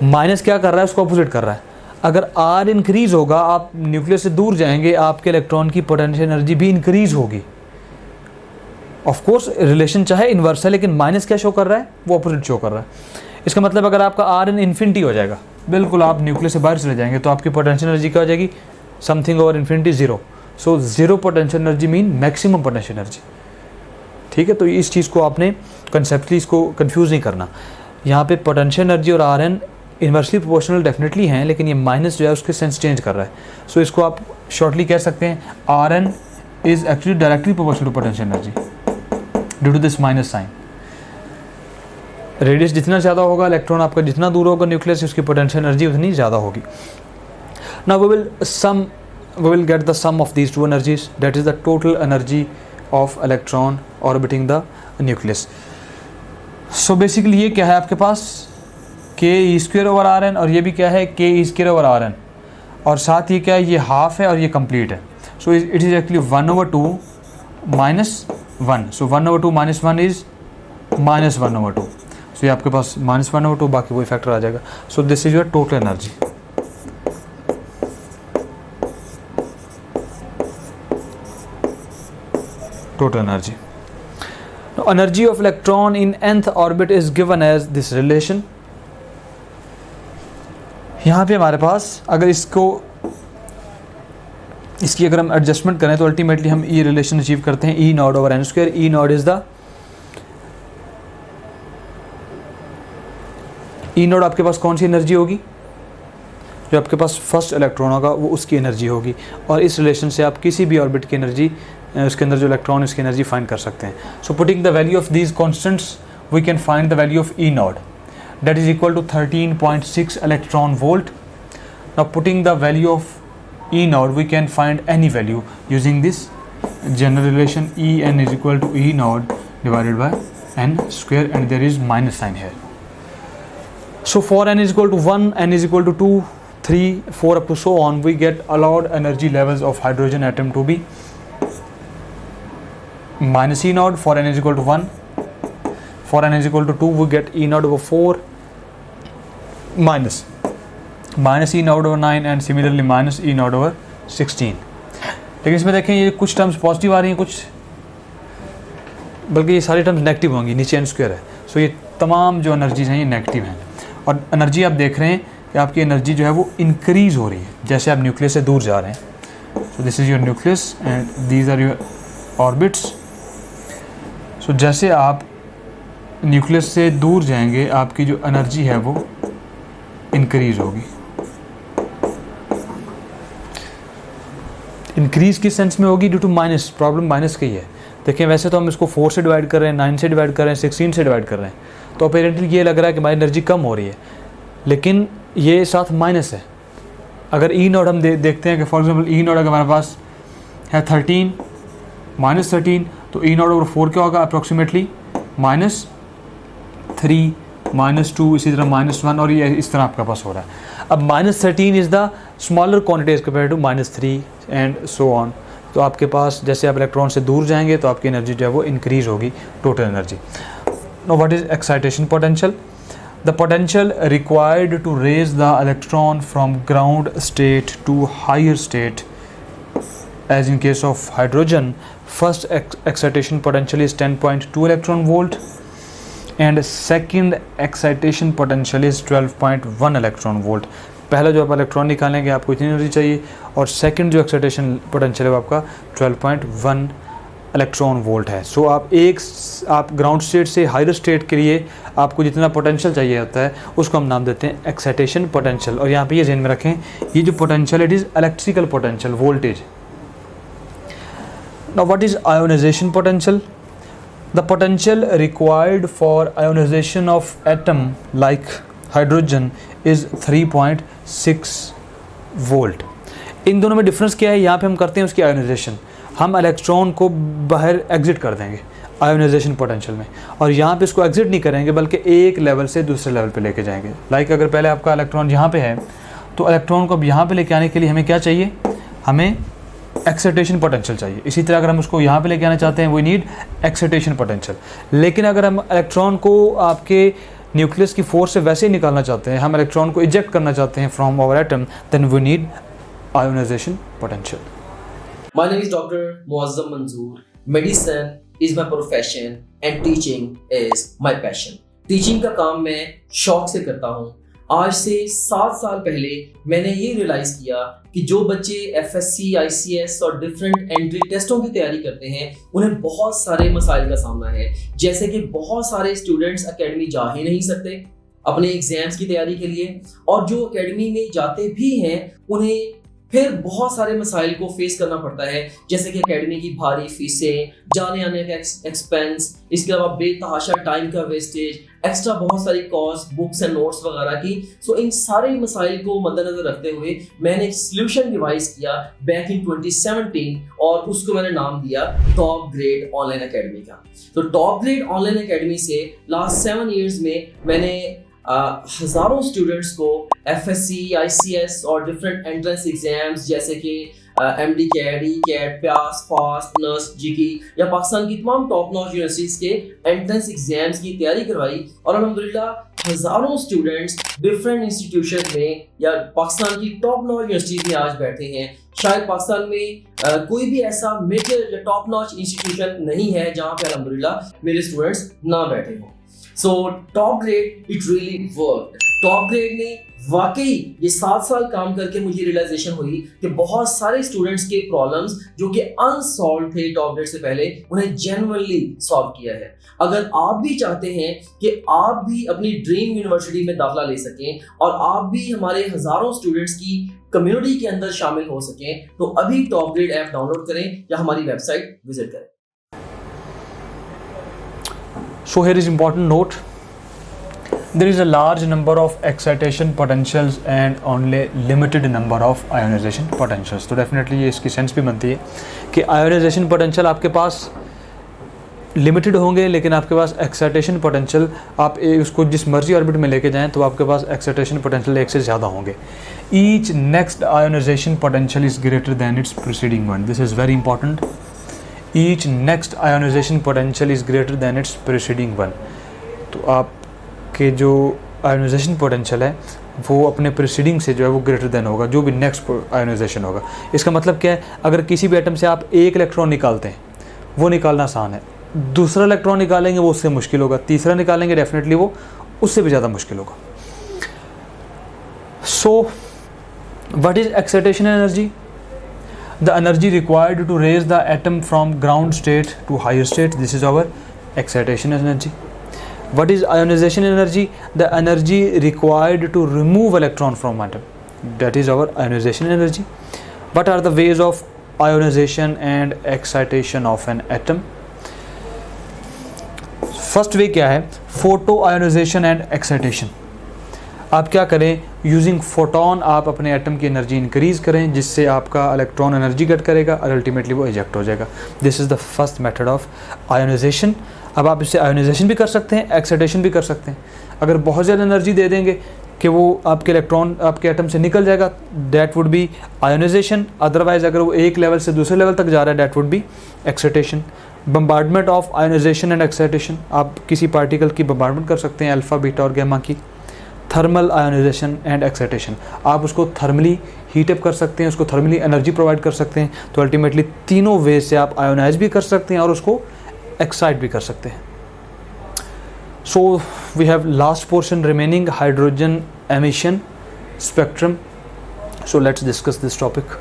माइनस क्या कर रहा है, उसको अपोजिट कर रहा है। अगर R इंक्रीज होगा, आप न्यूक्लियस से दूर जाएंगे, आपके इलेक्ट्रॉन की पोटेंशियल एनर्जी भी इंक्रीज होगी। ऑफ कोर्स रिलेशन चाहे इन्वर्स है, लेकिन माइनस क्या शो कर रहा है, वो अपोजिट शो कर रहा है। इसका मतलब अगर आपका R इन्फिनिटी हो जाएगा, बिल्कुल आप न्यूक्लियस से बाहर चले जाएंगे, तो आपकी पोटेंशियल एनर्जी क्या हो जाएगी, something over infinity, zero. So zero potential energy mean maximum potential energy. ठीक है, तो इस चीज़ को आपने कंसेप्टली इसको कंफ्यूज नहीं करना। यहाँ पे पोटेंशियल एनर्जी और Rn इन्वर्सली प्रोपोर्शनल डेफिनेटली हैं, लेकिन ये माइनस जो है उसके सेंस चेंज कर रहा है। सो इसको आप शॉर्टली कह सकते हैं, Rn is actually directly proportional to potential energy due to this minus sign. Radius जितना ज़्यादा होगा, इलेक्ट्रॉन आपका जितना दूर होगा न्यूक्लियस से, उसकी पोटेंशियल एनर्जी उतनी ज़्यादा होगी। Now we will get the sum of these two energies, that is the total energy of electron orbiting the nucleus. So basically ये क्या है आपके पास, Ke स्क्वायर ओवर Rn, और ये भी क्या है, Ke स्क्वायर ओवर Rn, और साथ ये क्या है, ये हाफ है और ये कंप्लीट है। सो it is actually 1/2 minus 1। So 1/2 minus 1 is minus 1/2। सो ये आपके पास माइनस 1/2, बाकी वही फैक्टर आ जाएगा। सो this is your total energy. total energy. Now, energy of electron in nth orbit is given as this relation. यहाँ पे हमारे पास अगर इसकी अगर हम एडजस्टमेंट करें तो अल्टीमेटली हम ये रिलेशन अचीव करते हैं E naught over N square. E naught is the E naught आपके पास कौन सी एनर्जी होगी, जो आपके पास फर्स्ट इलेक्ट्रॉन होगा वो उसकी एनर्जी होगी. और इस रिलेशन से आप किसी भी ऑर्बिट की एनर्जी, उसके अंदर जो इलेक्ट्रॉन उसकी एनर्जी फाइंड कर सकते हैं. So putting the value of these constants we can find the value of E naught, that is equal to 13.6 electron volt. Now putting the value of E naught, we can find any value using this general relation. E n is equal to E naught divided by n square, and there is minus sign here. So for n is equal to 1, n is equal to 2, 3, 4 up to so on, we get allowed energy levels of hydrogen atom to be minus E naught. For n is equal to 1, for n is equal to 2, we get E naught over 4 minus E naught over 9 and similarly minus E naught over 16. लेकिन इसमें देखें ये कुछ terms positive आ रही हैं, कुछ बल्कि ये सारी टर्म्स नेगेटिव होंगी. नीचे एन स्क्वायर है, सो ये तमाम जो एनर्जीज हैं ये नेगेटिव हैं. और एनर्जी आप देख रहे हैं कि आपकी एनर्जी जो है वो इंक्रीज़ हो रही है जैसे आप न्यूक्लियस से दूर जा रहे हैं. So this is your nucleus and these are your orbits. So जैसे आप न्यूक्लियस से दूर जाएंगे आपकी जो एनर्जी है वो इंक्रीज़ होगी. इंक्रीज़ किस सेंस में होगी? Due to minus. Problem minus की है. देखिए वैसे तो हम इसको 4 से डिवाइड कर रहे हैं, 9 से डिवाइड कर रहे हैं, 16 से डिवाइड कर रहे हैं, तो अपेरेंटली ये लग रहा है कि हमारी एनर्जी कम हो रही है, लेकिन ये साथ माइनस है. अगर ई नॉट हम देखते हैं कि फॉर एग्जांपल ई नॉट अगर हमारे पास है 13 माइनस 13, तो ई नॉट ओवर 4 क्या होगा? अप्रॉक्सीमेटली -3 -2 इसी तरह -1, और ये इस तरह आपका पास हो रहा है. अब -13 is the smaller quantity as compare to -3 and so on. तो आपके पास जैसे आप इलेक्ट्रॉन से दूर जाएंगे तो आपकी एनर्जी जो है वो इंक्रीज़ होगी, total energy. Now what is excitation potential? The potential required to raise the electron from ground state to higher state as in case of hydrogen. First excitation potential is 10.2 electron volt and second excitation potential is 12.1 electron volt. पहला जो आप electron निकालेंगे आपको इतनी energy चाहिए, और second जो excitation potential है वो आपका 12.1 इलेक्ट्रॉन वोल्ट है. सो आप ग्राउंड स्टेट से हायर स्टेट के लिए आपको जितना पोटेंशियल चाहिए होता है उसको हम नाम देते हैं एक्साइटेशन पोटेंशियल. और यहाँ पे ये ध्यान में रखें, ये जो potential it is electrical potential, voltage. Now what is ionization potential? The potential required for ionization of atom like hydrogen is 3.6 volt. इन दोनों में डिफरेंस क्या है? यहाँ पे हम करते हैं उसकी आयोनाइजेशन, हम इलेक्ट्रॉन को बाहर एग्जिट कर देंगे आयोनाइजेशन पोटेंशियल में, और यहाँ पे इसको एग्जिट नहीं करेंगे बल्कि एक लेवल से दूसरे लेवल पे लेके जाएंगे. लाइक अगर पहले आपका इलेक्ट्रॉन यहाँ पे है तो इलेक्ट्रॉन को अब यहाँ पे लेके आने के लिए हमें क्या चाहिए? हमें एक्साइटेशन पोटेंशियल चाहिए. इसी तरह अगर हम उसको यहाँ पे लेके आना चाहते हैं वी नीड एक्साइटेशन पोटेंशियल. लेकिन अगर हम इलेक्ट्रॉन को आपके न्यूक्लियस की फोर्स से वैसे ही निकालना चाहते हैं, हम इलेक्ट्रॉन को इजेक्ट करना चाहते हैं from our atom, then we need ionization potential. My name is doctor Muazzam Manzoor. Medicine is my profession and teaching is my passion. Teaching का काम मैं शौक से करता हूँ. आज से 7 साल पहले मैंने ये रियलाइज़ किया कि जो बच्चे FSC, ICS और डिफरेंट एंट्री टेस्टों की तैयारी करते हैं उन्हें बहुत सारे मसाइल का सामना है. जैसे कि बहुत सारे स्टूडेंट्स एकेडमी जा ही नहीं सकते अपने एग्जाम्स की तैयारी के लिए, और जो एकेडमी में जाते भी हैं उन्हें फिर बहुत सारे मसाइल को फेस करना पड़ता है, जैसे कि एकेडमी की भारी फीसें, जाने आने का एक्सपेंस, इसके अलावा बेतहाशा टाइम का वेस्टेज, एक्स्ट्रा बहुत सारी कॉस्ट, बुक्स एंड नोट्स वगैरह की. सो इन सारे मसाइल को मद्देनजर रखते हुए मैंने एक सॉल्यूशन डिवाइस किया बैक इन 2017, और उसको मैंने नाम दिया टॉप ग्रेड ऑनलाइन एकेडमी का. तो टॉप ग्रेड ऑनलाइन एकेडमी से लास्ट 7 इयर्स में मैंने हज़ारों स्टूडेंट्स को FSC, ICS और डिफरेंट एंट्रेंस एग्जाम्स जैसे कि MD कैट, ECAT, प्यास, फास्ट, नर्स, जीकी या पाकिस्तान की तमाम टॉप नॉच यूनिवर्सिटीज़ के एंट्रेंस एग्जाम्स की तैयारी करवाई. और अल्हम्दुलिल्लाह हज़ारों स्टूडेंट्स डिफरेंट इंस्टीट्यूशन में या पाकिस्तान की टॉप नॉच यूनिवर्सिटीज़ में आज बैठे हैं शायद पाकिस्तान में कोई भी ऐसा मेजर या टॉप नॉच इंस्टीट्यूशन नहीं है जहां पे अल्हम्दुलिल्लाह मेरे स्टूडेंट्स ना बैठे हों। So top grade it really work. Top grade ने वाकई ये 7 साल काम करके मुझे रियलाइजेशन हुई कि बहुत सारे स्टूडेंट्स के प्रॉब्लम्स जो कि अनसॉल्व थे टॉप ग्रेड से पहले, उन्हें जेन्युइनली सॉल्व किया है। अगर आप भी चाहते हैं कि आप भी अपनी ड्रीम यूनिवर्सिटी में दाखिला ले सकें और आप भी हमारे हजारों स्टूडेंट्स की कम्युनिटी के अंदर शामिल हो सकें, तो अभी टॉप ग्रेड ऐप डाउनलोड करें या हमारी वेबसाइट विजिट करें। So here is important note. There is a large number of excitation potentials and only limited number of ionization potentials. तो डेफिनेटली ये इसकी सेंस भी बनती है कि आयोनाइजेशन पोटेंशियल आपके पास लिमिटेड होंगे, लेकिन आपके पास एक्साइटेशन पोटेंशियल आप उसको जिस मर्जी ऑर्बिट में लेके जाएं तो आपके पास एक्साइटेशन पोटेंशियल एक से ज़्यादा होंगे। Each next ionization potential is greater than it's preceding one. This is very important. Each next ionization potential is greater than it's preceding one. तो आपके जो आयोनाइजेशन पोटेंशियल है वो अपने प्रीसीडिंग से जो है वो ग्रेटर देन होगा, जो भी नेक्स्ट आयोनाइजेशन होगा। इसका मतलब क्या है, अगर किसी भी एटम से आप एक इलेक्ट्रॉन निकालते हैं वो निकालना आसान है, दूसरा इलेक्ट्रॉन निकालेंगे वो उससे मुश्किल होगा, तीसरा निकालेंगे डेफिनेटली वो उससे भी ज़्यादा मुश्किल होगा। So what is excitation energy? The energy required to raise the atom from ground state to higher state, this is our excitation energy. What is ionization energy? The energy required to remove electron from atom, that is our ionization energy. What are the ways of ionization and excitation of an atom? First way क्या है? Photo ionization and excitation. आप क्या करें, using photon आप अपने atom की energy increase करें, जिससे आपका इलेक्ट्रॉन एनर्जी कट करेगा और अल्टीमेटली वो इजेक्ट हो जाएगा। This is the first method of ionization. अब आप इससे आयोनाइजेशन भी कर सकते हैं, एक्साइटेशन भी कर सकते हैं। अगर बहुत ज़्यादा एनर्जी दे देंगे कि वो आपके इलेक्ट्रॉन आपके एटम से निकल जाएगा, that would be ionization. Otherwise अगर वो एक लेवल से दूसरे लेवल तक जा रहा है, that would be excitation. Bombardment of ionization and excitation, आप किसी पार्टिकल की बम्बार्डमेंट कर सकते हैं, अल्फ़ा बीटा और गैमा की। थर्मल आयोनाइजेशन एंड एक्साइटेशन, आप उसको थर्मली हीटअप कर सकते हैं, उसको थर्मली एनर्जी प्रोवाइड कर सकते हैं। तो अल्टीमेटली तीनों वे से आप आयोनाइज भी कर सकते हैं और उसको एक्साइट भी कर सकते हैं। So we have last portion remaining, hydrogen emission spectrum. So let's discuss this topic.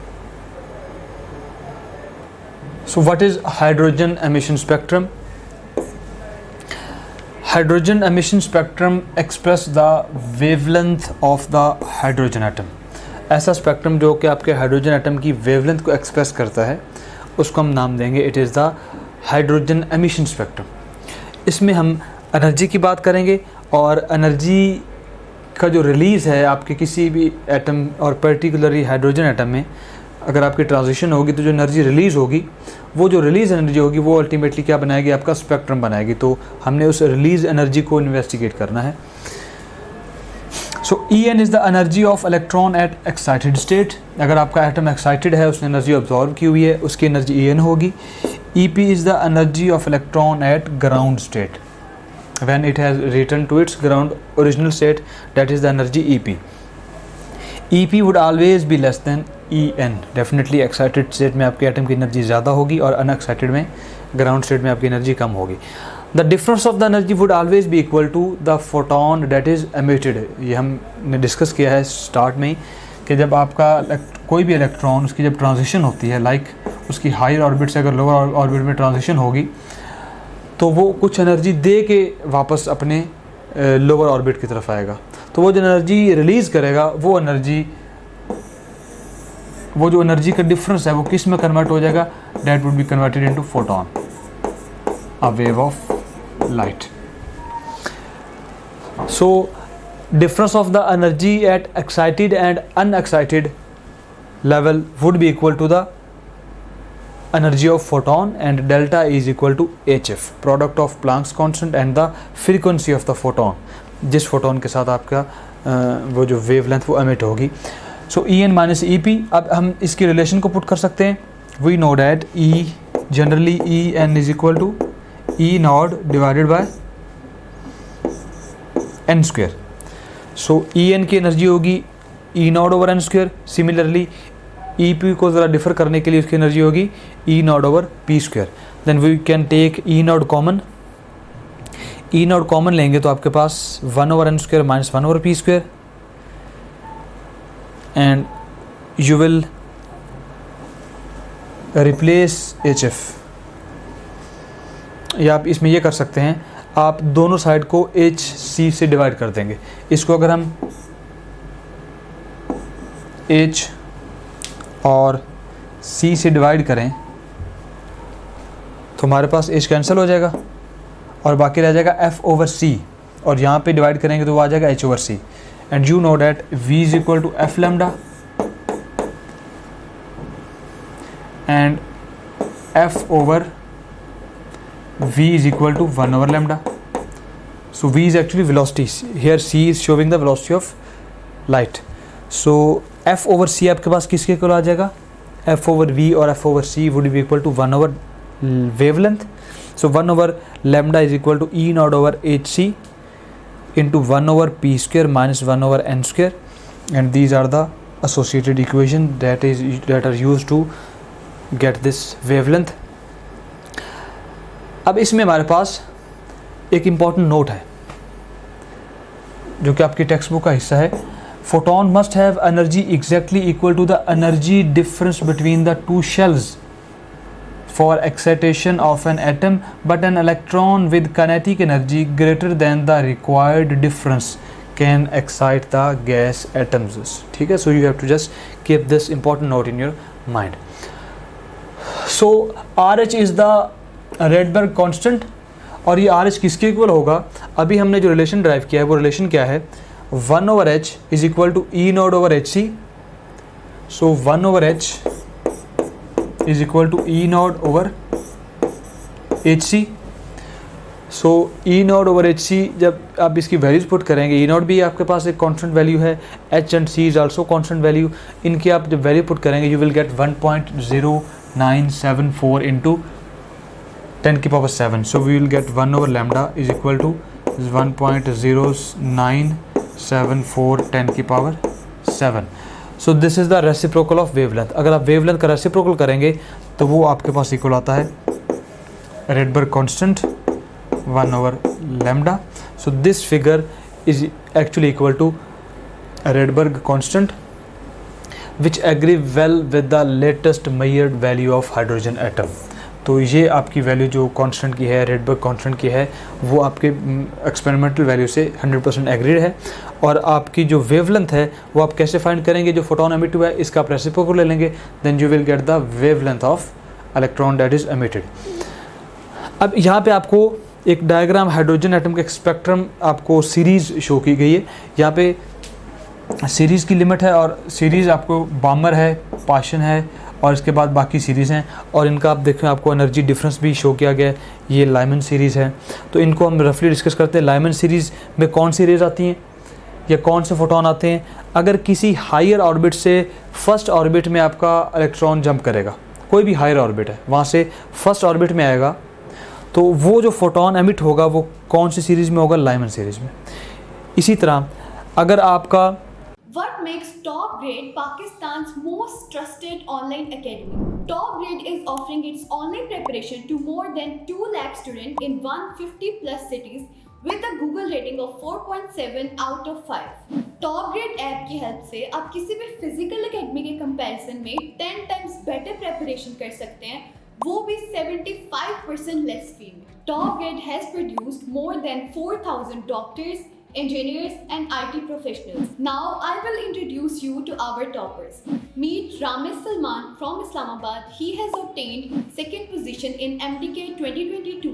So what is hydrogen emission spectrum? Hydrogen emission spectrum express the wavelength of the hydrogen atom. ऐसा spectrum जो कि आपके hydrogen atom की wavelength को express करता है, उसको हम नाम देंगे it is the hydrogen emission spectrum. इसमें हम एनर्जी की बात करेंगे और एनर्जी का जो रिलीज़ है आपके किसी भी एटम और पर्टिकुलरली हाइड्रोजन एटम में, अगर आपकी ट्रांजिशन होगी तो जो एनर्जी रिलीज़ होगी, वो जो रिलीज़ एनर्जी होगी वो अल्टीमेटली क्या बनाएगी, आपका स्पेक्ट्रम बनाएगी। तो हमने उस रिलीज़ एनर्जी को इन्वेस्टिगेट करना है। So En is the energy of electron at excited state. अगर आपका एटम एक्साइटेड है, उसने एनर्जी ऑब्जॉर्व की हुई है, उसकी एनर्जी En होगी। Ep is the energy of electron at ground state, when it has return to its ground original state, that is the energy Ep. Ep would always be less than En। Definitely excited state में आपके atom की energy ज़्यादा होगी और unexcited में, ground state में आपकी energy कम होगी। The difference of the energy would always be equal to the photon that is emitted. ये हमने डिस्कस किया है स्टार्ट में ही कि जब आपका कोई भी इलेक्ट्रॉन, उसकी जब ट्रांजिशन होती है, लाइक उसकी हायर ऑर्बिट से अगर लोअर ऑर्बिट में ट्रांजिशन होगी, तो वो कुछ एनर्जी दे के वापस अपने लोअर ऑर्बिट की तरफ आएगा। तो वो जो एनर्जी रिलीज़ करेगा, वो जो एनर्जी का डिफरेंस है वो किस में कन्वर्ट हो जाएगा, that would be converted into photon, a wave of light. So difference of the energy at excited and unexcited level would be equal to the energy of photon, and delta is equal to hf, product of Planck's constant and the frequency of the photon, जिस photon के साथ आपका वो जो wavelength वो emit होगी। सो En minus EP, अब हम इसकी रिलेशन को पुट कर सकते हैं। We know that E generally En is equal to E naught divided by n square. So En की एनर्जी होगी E naught over n square. Similarly E P को ज़रा डिफर करने के लिए उसकी एनर्जी होगी E naught over P square. Then we can take E naught common, E naught common लेंगे तो आपके पास 1 over N square minus 1 over P square, and you will replace H F, या आप इसमें ये कर सकते हैं, आप दोनों साइड को एच सी से डिवाइड कर देंगे। इसको अगर हम एच और सी से डिवाइड करें तो हमारे पास एच कैंसिल हो जाएगा और बाकी रह जाएगा एफ ओवर सी, और यहाँ पे डिवाइड करेंगे तो वो आ जाएगा H over C. And you know that V is equal to F lambda and F over v is equal to 1 over lambda. So v is actually velocity. Here c is showing the velocity of light. So f over c आपके पास किसके equal आ जाएगा, f over v और f over c would be equal to 1 over wavelength. So 1 over lambda is equal to e naught over hc into 1 over p square minus 1 over n square, and these are the associated equation that are used to get this wavelength. अब इसमें हमारे पास एक important note है जो कि आपकी text book का हिस्सा है। Photon must have energy exactly equal to the energy difference between the two shells for excitation of an atom, but an electron with kinetic energy greater than the required difference can excite the gas atoms. ठीक है, so you have to just keep this important note in your mind. So R H is the Rydberg constant, और ये R H किसके equal होगा, अभी हमने जो relation drive किया है वो रिलेशन क्या है, 1 over H is equal to E naught over H C. So 1 over H is equal to E naught over H C. So E naught over H C, जब आप इसकी वैल्यूज पुट करेंगे, ई not भी आपके पास एक कांस्टेंट वैल्यू है, H and C is also constant value, इनकी आप जब वैल्यू पुट करेंगे यू विल गेट 1.0974 इंटू 10 की power 7. So we will get 1 over lambda is equal to 1.0974 10 की power 7. So this is the reciprocal of wavelength. अगर आप wavelength का reciprocal करेंगे तो वो आपके पास इक्वल आता है Rydberg constant 1 over lambda. So this figure is actually equal to Rydberg constant, which agree well with the latest measured value of hydrogen atom. तो ये आपकी वैल्यू जो कांस्टेंट की है, रेडबर्ग कांस्टेंट की है, वो आपके एक्सपेरिमेंटल वैल्यू से 100% एग्रीड है। और आपकी जो वेवलेंथ है वो आप कैसे फाइंड करेंगे, जो फोटोन एमिट हुआ है इसका आप रेसिप्रोकल ले लेंगे, then you will get the wavelength of electron that is emitted. अब यहाँ पे आपको एक डायग्राम हाइड्रोजन एटम के स्पेक्ट्रम आपको सीरीज़ शो की गई है। यहाँ पे सीरीज़ की लिमिट है और सीरीज़ आपको बामर है, पाशन है और इसके बाद बाकी सीरीज़ हैं, और इनका आप देखें आपको एनर्जी डिफरेंस भी शो किया गया है। ये लाइमन सीरीज़ है, तो इनको हम रफली डिस्कस करते हैं। लाइमन सीरीज़ में कौन सी रेज आती हैं या कौन से फोटोन आते हैं। अगर किसी हायर ऑर्बिट से फर्स्ट ऑर्बिट में आपका इलेक्ट्रॉन जंप करेगा, कोई भी हायर ऑर्बिट है वहाँ से फर्स्ट ऑर्बिट में आएगा, तो वो जो फोटोन एमिट होगा वो कौन सी सीरीज़ में होगा, लाइमन सीरीज़ में। इसी तरह अगर आपका What makes Top Grade Pakistan's most trusted online academy? Top Grade is offering its online preparation to more than 2 lakh students in 150 plus cities with a Google rating of 4.7 out of 5. Top Grade app की help से आप किसी भी physical academy के comparison में 10 times better preparation कर सकते हैं, वो भी 75% लेस फी में। Top Grade has produced more than 4,000 doctors, engineers and IT professionals. Now I will introduce you to our toppers. Meet Ramesh Salman from Islamabad. He has obtained second position in MDK 2022,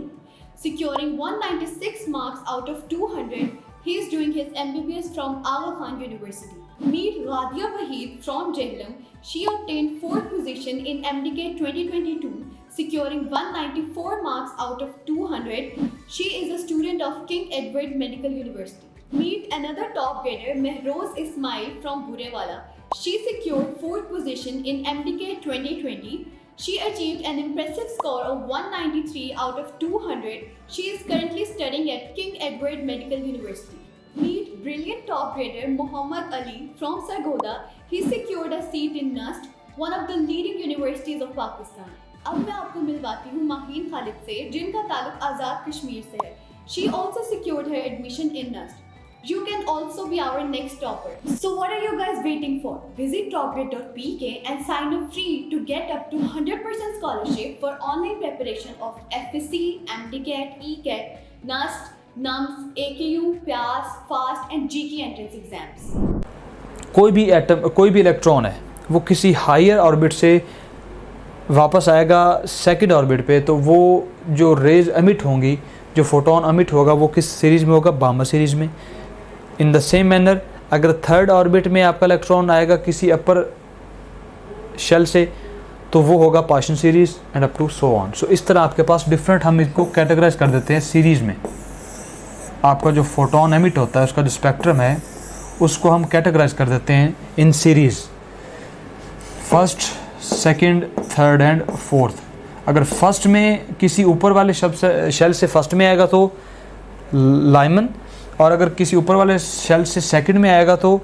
securing 196 marks out of 200. He is doing his MBBS from Aga Khan University. Meet Radia Waheed from Jhelum. She obtained fourth position in MDK 2022, securing 194 marks out of 200. She is a student of King Edward Medical University. Meet another top grader, Mehroz Ismail from Burewala. She secured fourth position in MDK 2020. She achieved an impressive score of 193 out of 200. She is currently studying at King Edward Medical University. Meet brilliant top grader Muhammad Ali from Sargodha. He secured a seat in NUST. one of the leading universities of Pakistan. अब मैं आपको मिलवाती हूँ माहीन खालिद से, जिनका ताल्लुक आज़ाद कश्मीर से है. She also secured her admission in NUST. You can also be our next topper. So what are you guys waiting for? Visit topgrade.pk and sign up free to get up to 100% scholarship for online preparation of FSC, MDCAT, ECAT, NUST, NUMS, AKU, PAS, FAST and GK entrance exams. कोई भी atom, कोई भी electron है, वो किसी higher orbit से वापस आएगा सेकंड ऑर्बिट पे, तो वो जो रेज एमिट होंगी, जो फोटोन एमिट होगा, वो किस सीरीज़ में होगा? बामा सीरीज़ में. इन द सेम मैनर अगर थर्ड ऑर्बिट में आपका इलेक्ट्रॉन आएगा किसी अपर शेल से, तो वो होगा Paschen series and up to so on. So इस तरह आपके पास डिफरेंट, हम इनको कैटेगराइज कर देते हैं सीरीज़ में. आपका जो फोटोन एमिट होता है, उसका जो स्पेक्ट्रम है, उसको हम कैटेगराइज कर देते हैं इन series, first, second, third and fourth. अगर फर्स्ट में किसी ऊपर वाले शेल से फर्स्ट में आएगा तो लाइमन, और अगर किसी ऊपर वाले शेल से सेकंड में आएगा तो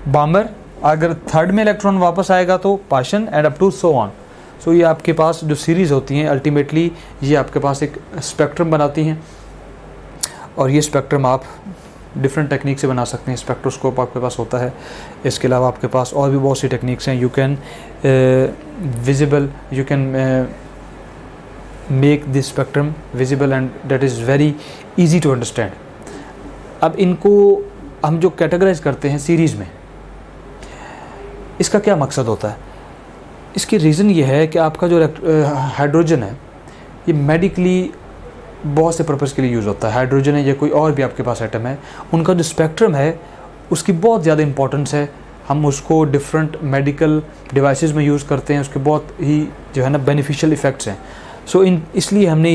बामर. अगर थर्ड में इलेक्ट्रॉन वापस आएगा तो Paschen and up to so on. So ये आपके पास जो सीरीज़ होती हैं, अल्टीमेटली ये आपके पास एक स्पेक्ट्रम बनाती हैं, और ये स्पेक्ट्रम आप डिफरेंट टेक्निक से बना सकते हैं. स्पेक्ट्रोस्कोप आपके पास होता है. इसके अलावा आपके पास और भी बहुत सी टेक्निक्स हैं. You can visible, you can make this spectrum visible and that is very easy to understand. अब इनको हम जो कैटेगराइज करते हैं सीरीज़ में, इसका क्या मकसद होता है? इसकी रीज़न ये है कि आपका जो हाइड्रोजन है, ये मेडिकली बहुत से पर्पज़ के लिए यूज़ होता है. हाइड्रोजन है या कोई और भी आपके पास एटम है, उनका जो स्पेक्ट्रम है उसकी बहुत ज़्यादा इंपॉर्टेंस है. हम उसको डिफरेंट मेडिकल डिवाइसेस में यूज़ करते हैं. उसके बहुत ही जो है ना बेनिफिशियल इफ़ेक्ट्स हैं. सो इसलिए हमने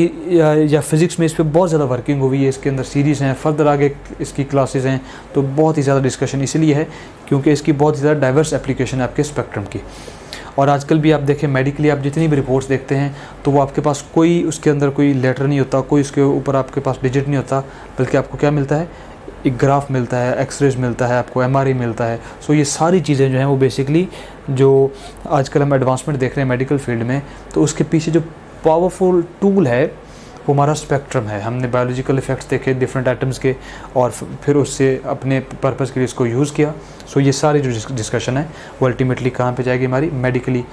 या फिज़िक्स में इस पर बहुत ज़्यादा वर्किंग हुई है. इसके अंदर सीरीज़ हैं, फर्दर आगे इसकी क्लासेस हैं, तो बहुत ही ज़्यादा डिस्कशन इसलिए है क्योंकि इसकी बहुत ज़्यादा डाइवर्स एप्लीकेशन है आपके स्पेक्ट्रम की. और आजकल भी आप देखें मेडिकली, आप जितनी भी रिपोर्ट्स देखते हैं, तो वो आपके पास कोई उसके अंदर कोई लेटर नहीं होता, कोई उसके ऊपर आपके पास डिजिट नहीं होता, बल्कि आपको क्या मिलता है? एक ग्राफ मिलता है, एक्सरेज मिलता है, आपको MRI मिलता है. सो ये सारी चीज़ें जो हैं वो बेसिकली जो आजकल हम एडवांसमेंट देख रहे हैं मेडिकल फील्ड में, तो उसके पीछे जो पावरफुल टूल है वो हमारा स्पेक्ट्रम है. हमने बायोलॉजिकल इफ़ेक्ट्स देखे डिफरेंट एटम्स के, और फिर उससे अपने पर्पज़ के लिए इसको यूज़ किया. सो ये सारी जो डिस्कशन है वो अल्टीमेटली कहाँ पे जाएगी? हमारी मेडिकली,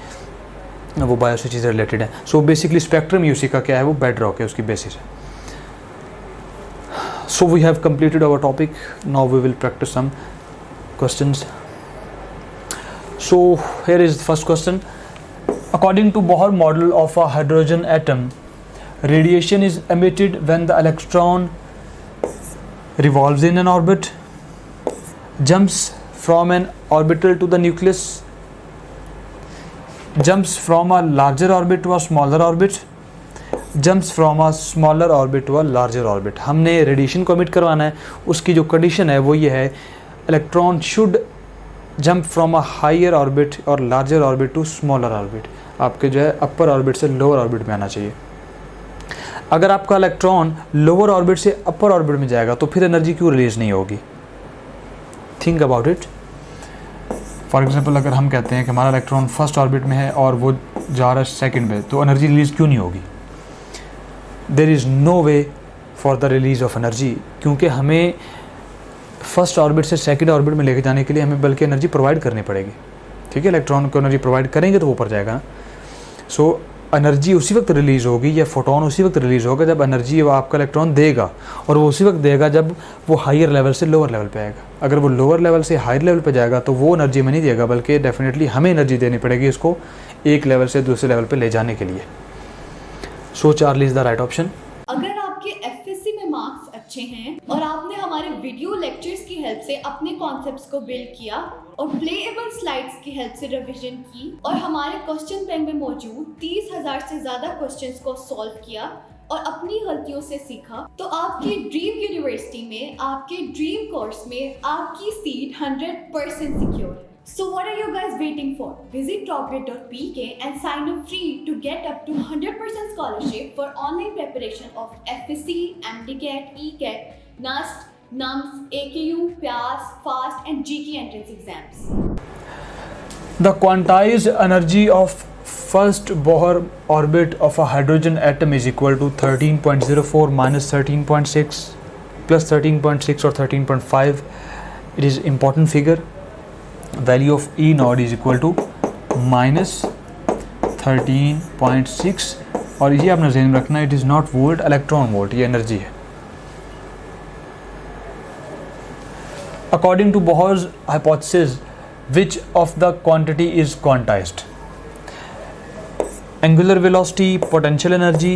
वो बायो से चीज़ें रिलेटेड है. सो बेसिकली स्पेक्ट्रम यूसी का क्या है? वो बेड रॉक है, उसकी बेसिस है. So we have completed our topic. Now we will practice some questions. So here is the first question. According to Bohr model of a hydrogen atom, radiation is emitted when the electron revolves in an orbit, jumps from an orbital to the nucleus, jumps from a larger orbit to a smaller orbit, jumps from a smaller orbit to a larger orbit. हमने radiation को emit करवाना है. उसकी जो condition है वो ये है, electron should jump from a higher orbit और larger orbit to smaller orbit. आपके जो है अपर ऑर्बिट से लोअर ऑर्बिट में आना चाहिए. अगर आपका इलेक्ट्रॉन लोअर ऑर्बिट से अपर ऑर्बिट में जाएगा तो फिर एनर्जी क्यों रिलीज नहीं होगी? Think about it. For example अगर हम कहते हैं कि हमारा इलेक्ट्रॉन फर्स्ट ऑर्बिट में है और वो जा रहा है सेकंड में, तो एनर्जी रिलीज क्यों नहीं होगी? There is no way for the release of energy, क्योंकि हमें फर्स्ट ऑर्बिट से सेकंड ऑर्बिट में लेके जाने के लिए हमें बल्कि एनर्जी प्रोवाइड करनी पड़ेगी. ठीक है, इलेक्ट्रॉन को एनर्जी प्रोवाइड करेंगे तो वो ऊपर जाएगा. सो एनर्जी उसी वक्त रिलीज़ होगी या फोटोन उसी वक्त रिलीज़ होगा जब एनर्जी वो आपका इलेक्ट्रॉन देगा, और वो उसी वक्त देगा जब वो हायर लेवल से लोअर लेवल पे आएगा. अगर वो लोअर लेवल से हायर लेवल पे जाएगा तो वो एनर्जी में नहीं देगा, बल्कि डेफिनेटली हमें एनर्जी देनी पड़ेगी इसको एक लेवल से दूसरे लेवल पे ले जाने के लिए. So Charlie is the right option. अगर आपके FSC में मार्क्स अच्छे हैं और आपने हमारे वीडियो लेक्चर्स की हेल्प से अपने कॉन्सेप्ट्स को बिल्ड किया और प्लेएबल स्लाइड्स की हेल्प से रिवीजन की और हमारे क्वेश्चन बैंक में मौजूद 30,000 से ज़्यादा क्वेश्चंस को सॉल्व किया और अपनी गलतियों से सीखा, तो आपकी ड्रीम यूनिवर्सिटी में, आपके ड्रीम कोर्स में आपकी सीट 100% सिक्योर है. So what are you guys waiting for? Visit topgrade.pk and sign up free to get up to 100% scholarship for online preparation of FSC, MDCAT, ECAT, NUST, NUMS, AKU, PAS, FAST and GK entrance exams. The quantized energy of first Bohr orbit of a hydrogen atom is equal to 13.04 minus 13.6 plus 13.6 or 13.5. It is important figure. Value of E naught is equal to minus 13.6 और ये आपने ध्यान रखना, it is not volt, electron volt, ये energy है. According to Bohr's hypothesis, which of the quantity is quantized? Angular velocity, potential energy,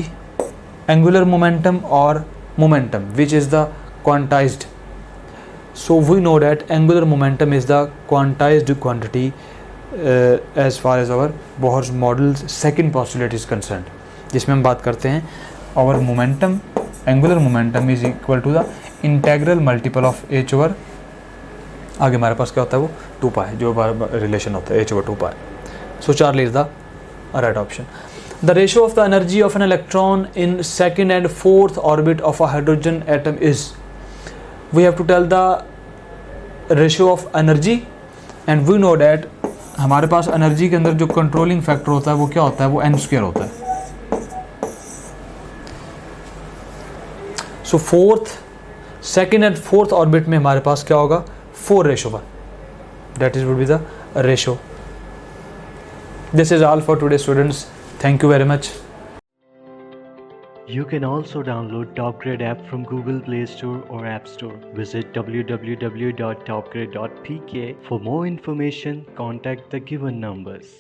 angular momentum or momentum, which is the quantized? So we know that angular momentum is the quantized quantity as far as our Bohr's model's second postulate is concerned, जिसमें हम बात करते हैं our momentum, angular momentum is equal to the integral multiple of h over, आगे हमारे पास क्या होता है वो 2 पाई, जो रिलेशन होता है h over 2 pi. So Charlie is the right option. The ratio of the energy of an electron in second and fourth orbit of a hydrogen atom is, we have to tell the ratio of energy and we know that हमारे पास energy के अंदर जो controlling factor होता है वो क्या होता है, वो n स्क्वायर होता है. So fourth, second and fourth orbit में हमारे पास क्या होगा, 4:1. That is would be the ratio. This is all for today, students. Thank you very much. You can also download TopGrade app from Google Play Store or App Store. Visit www.topgrade.pk. For more information, contact the given numbers.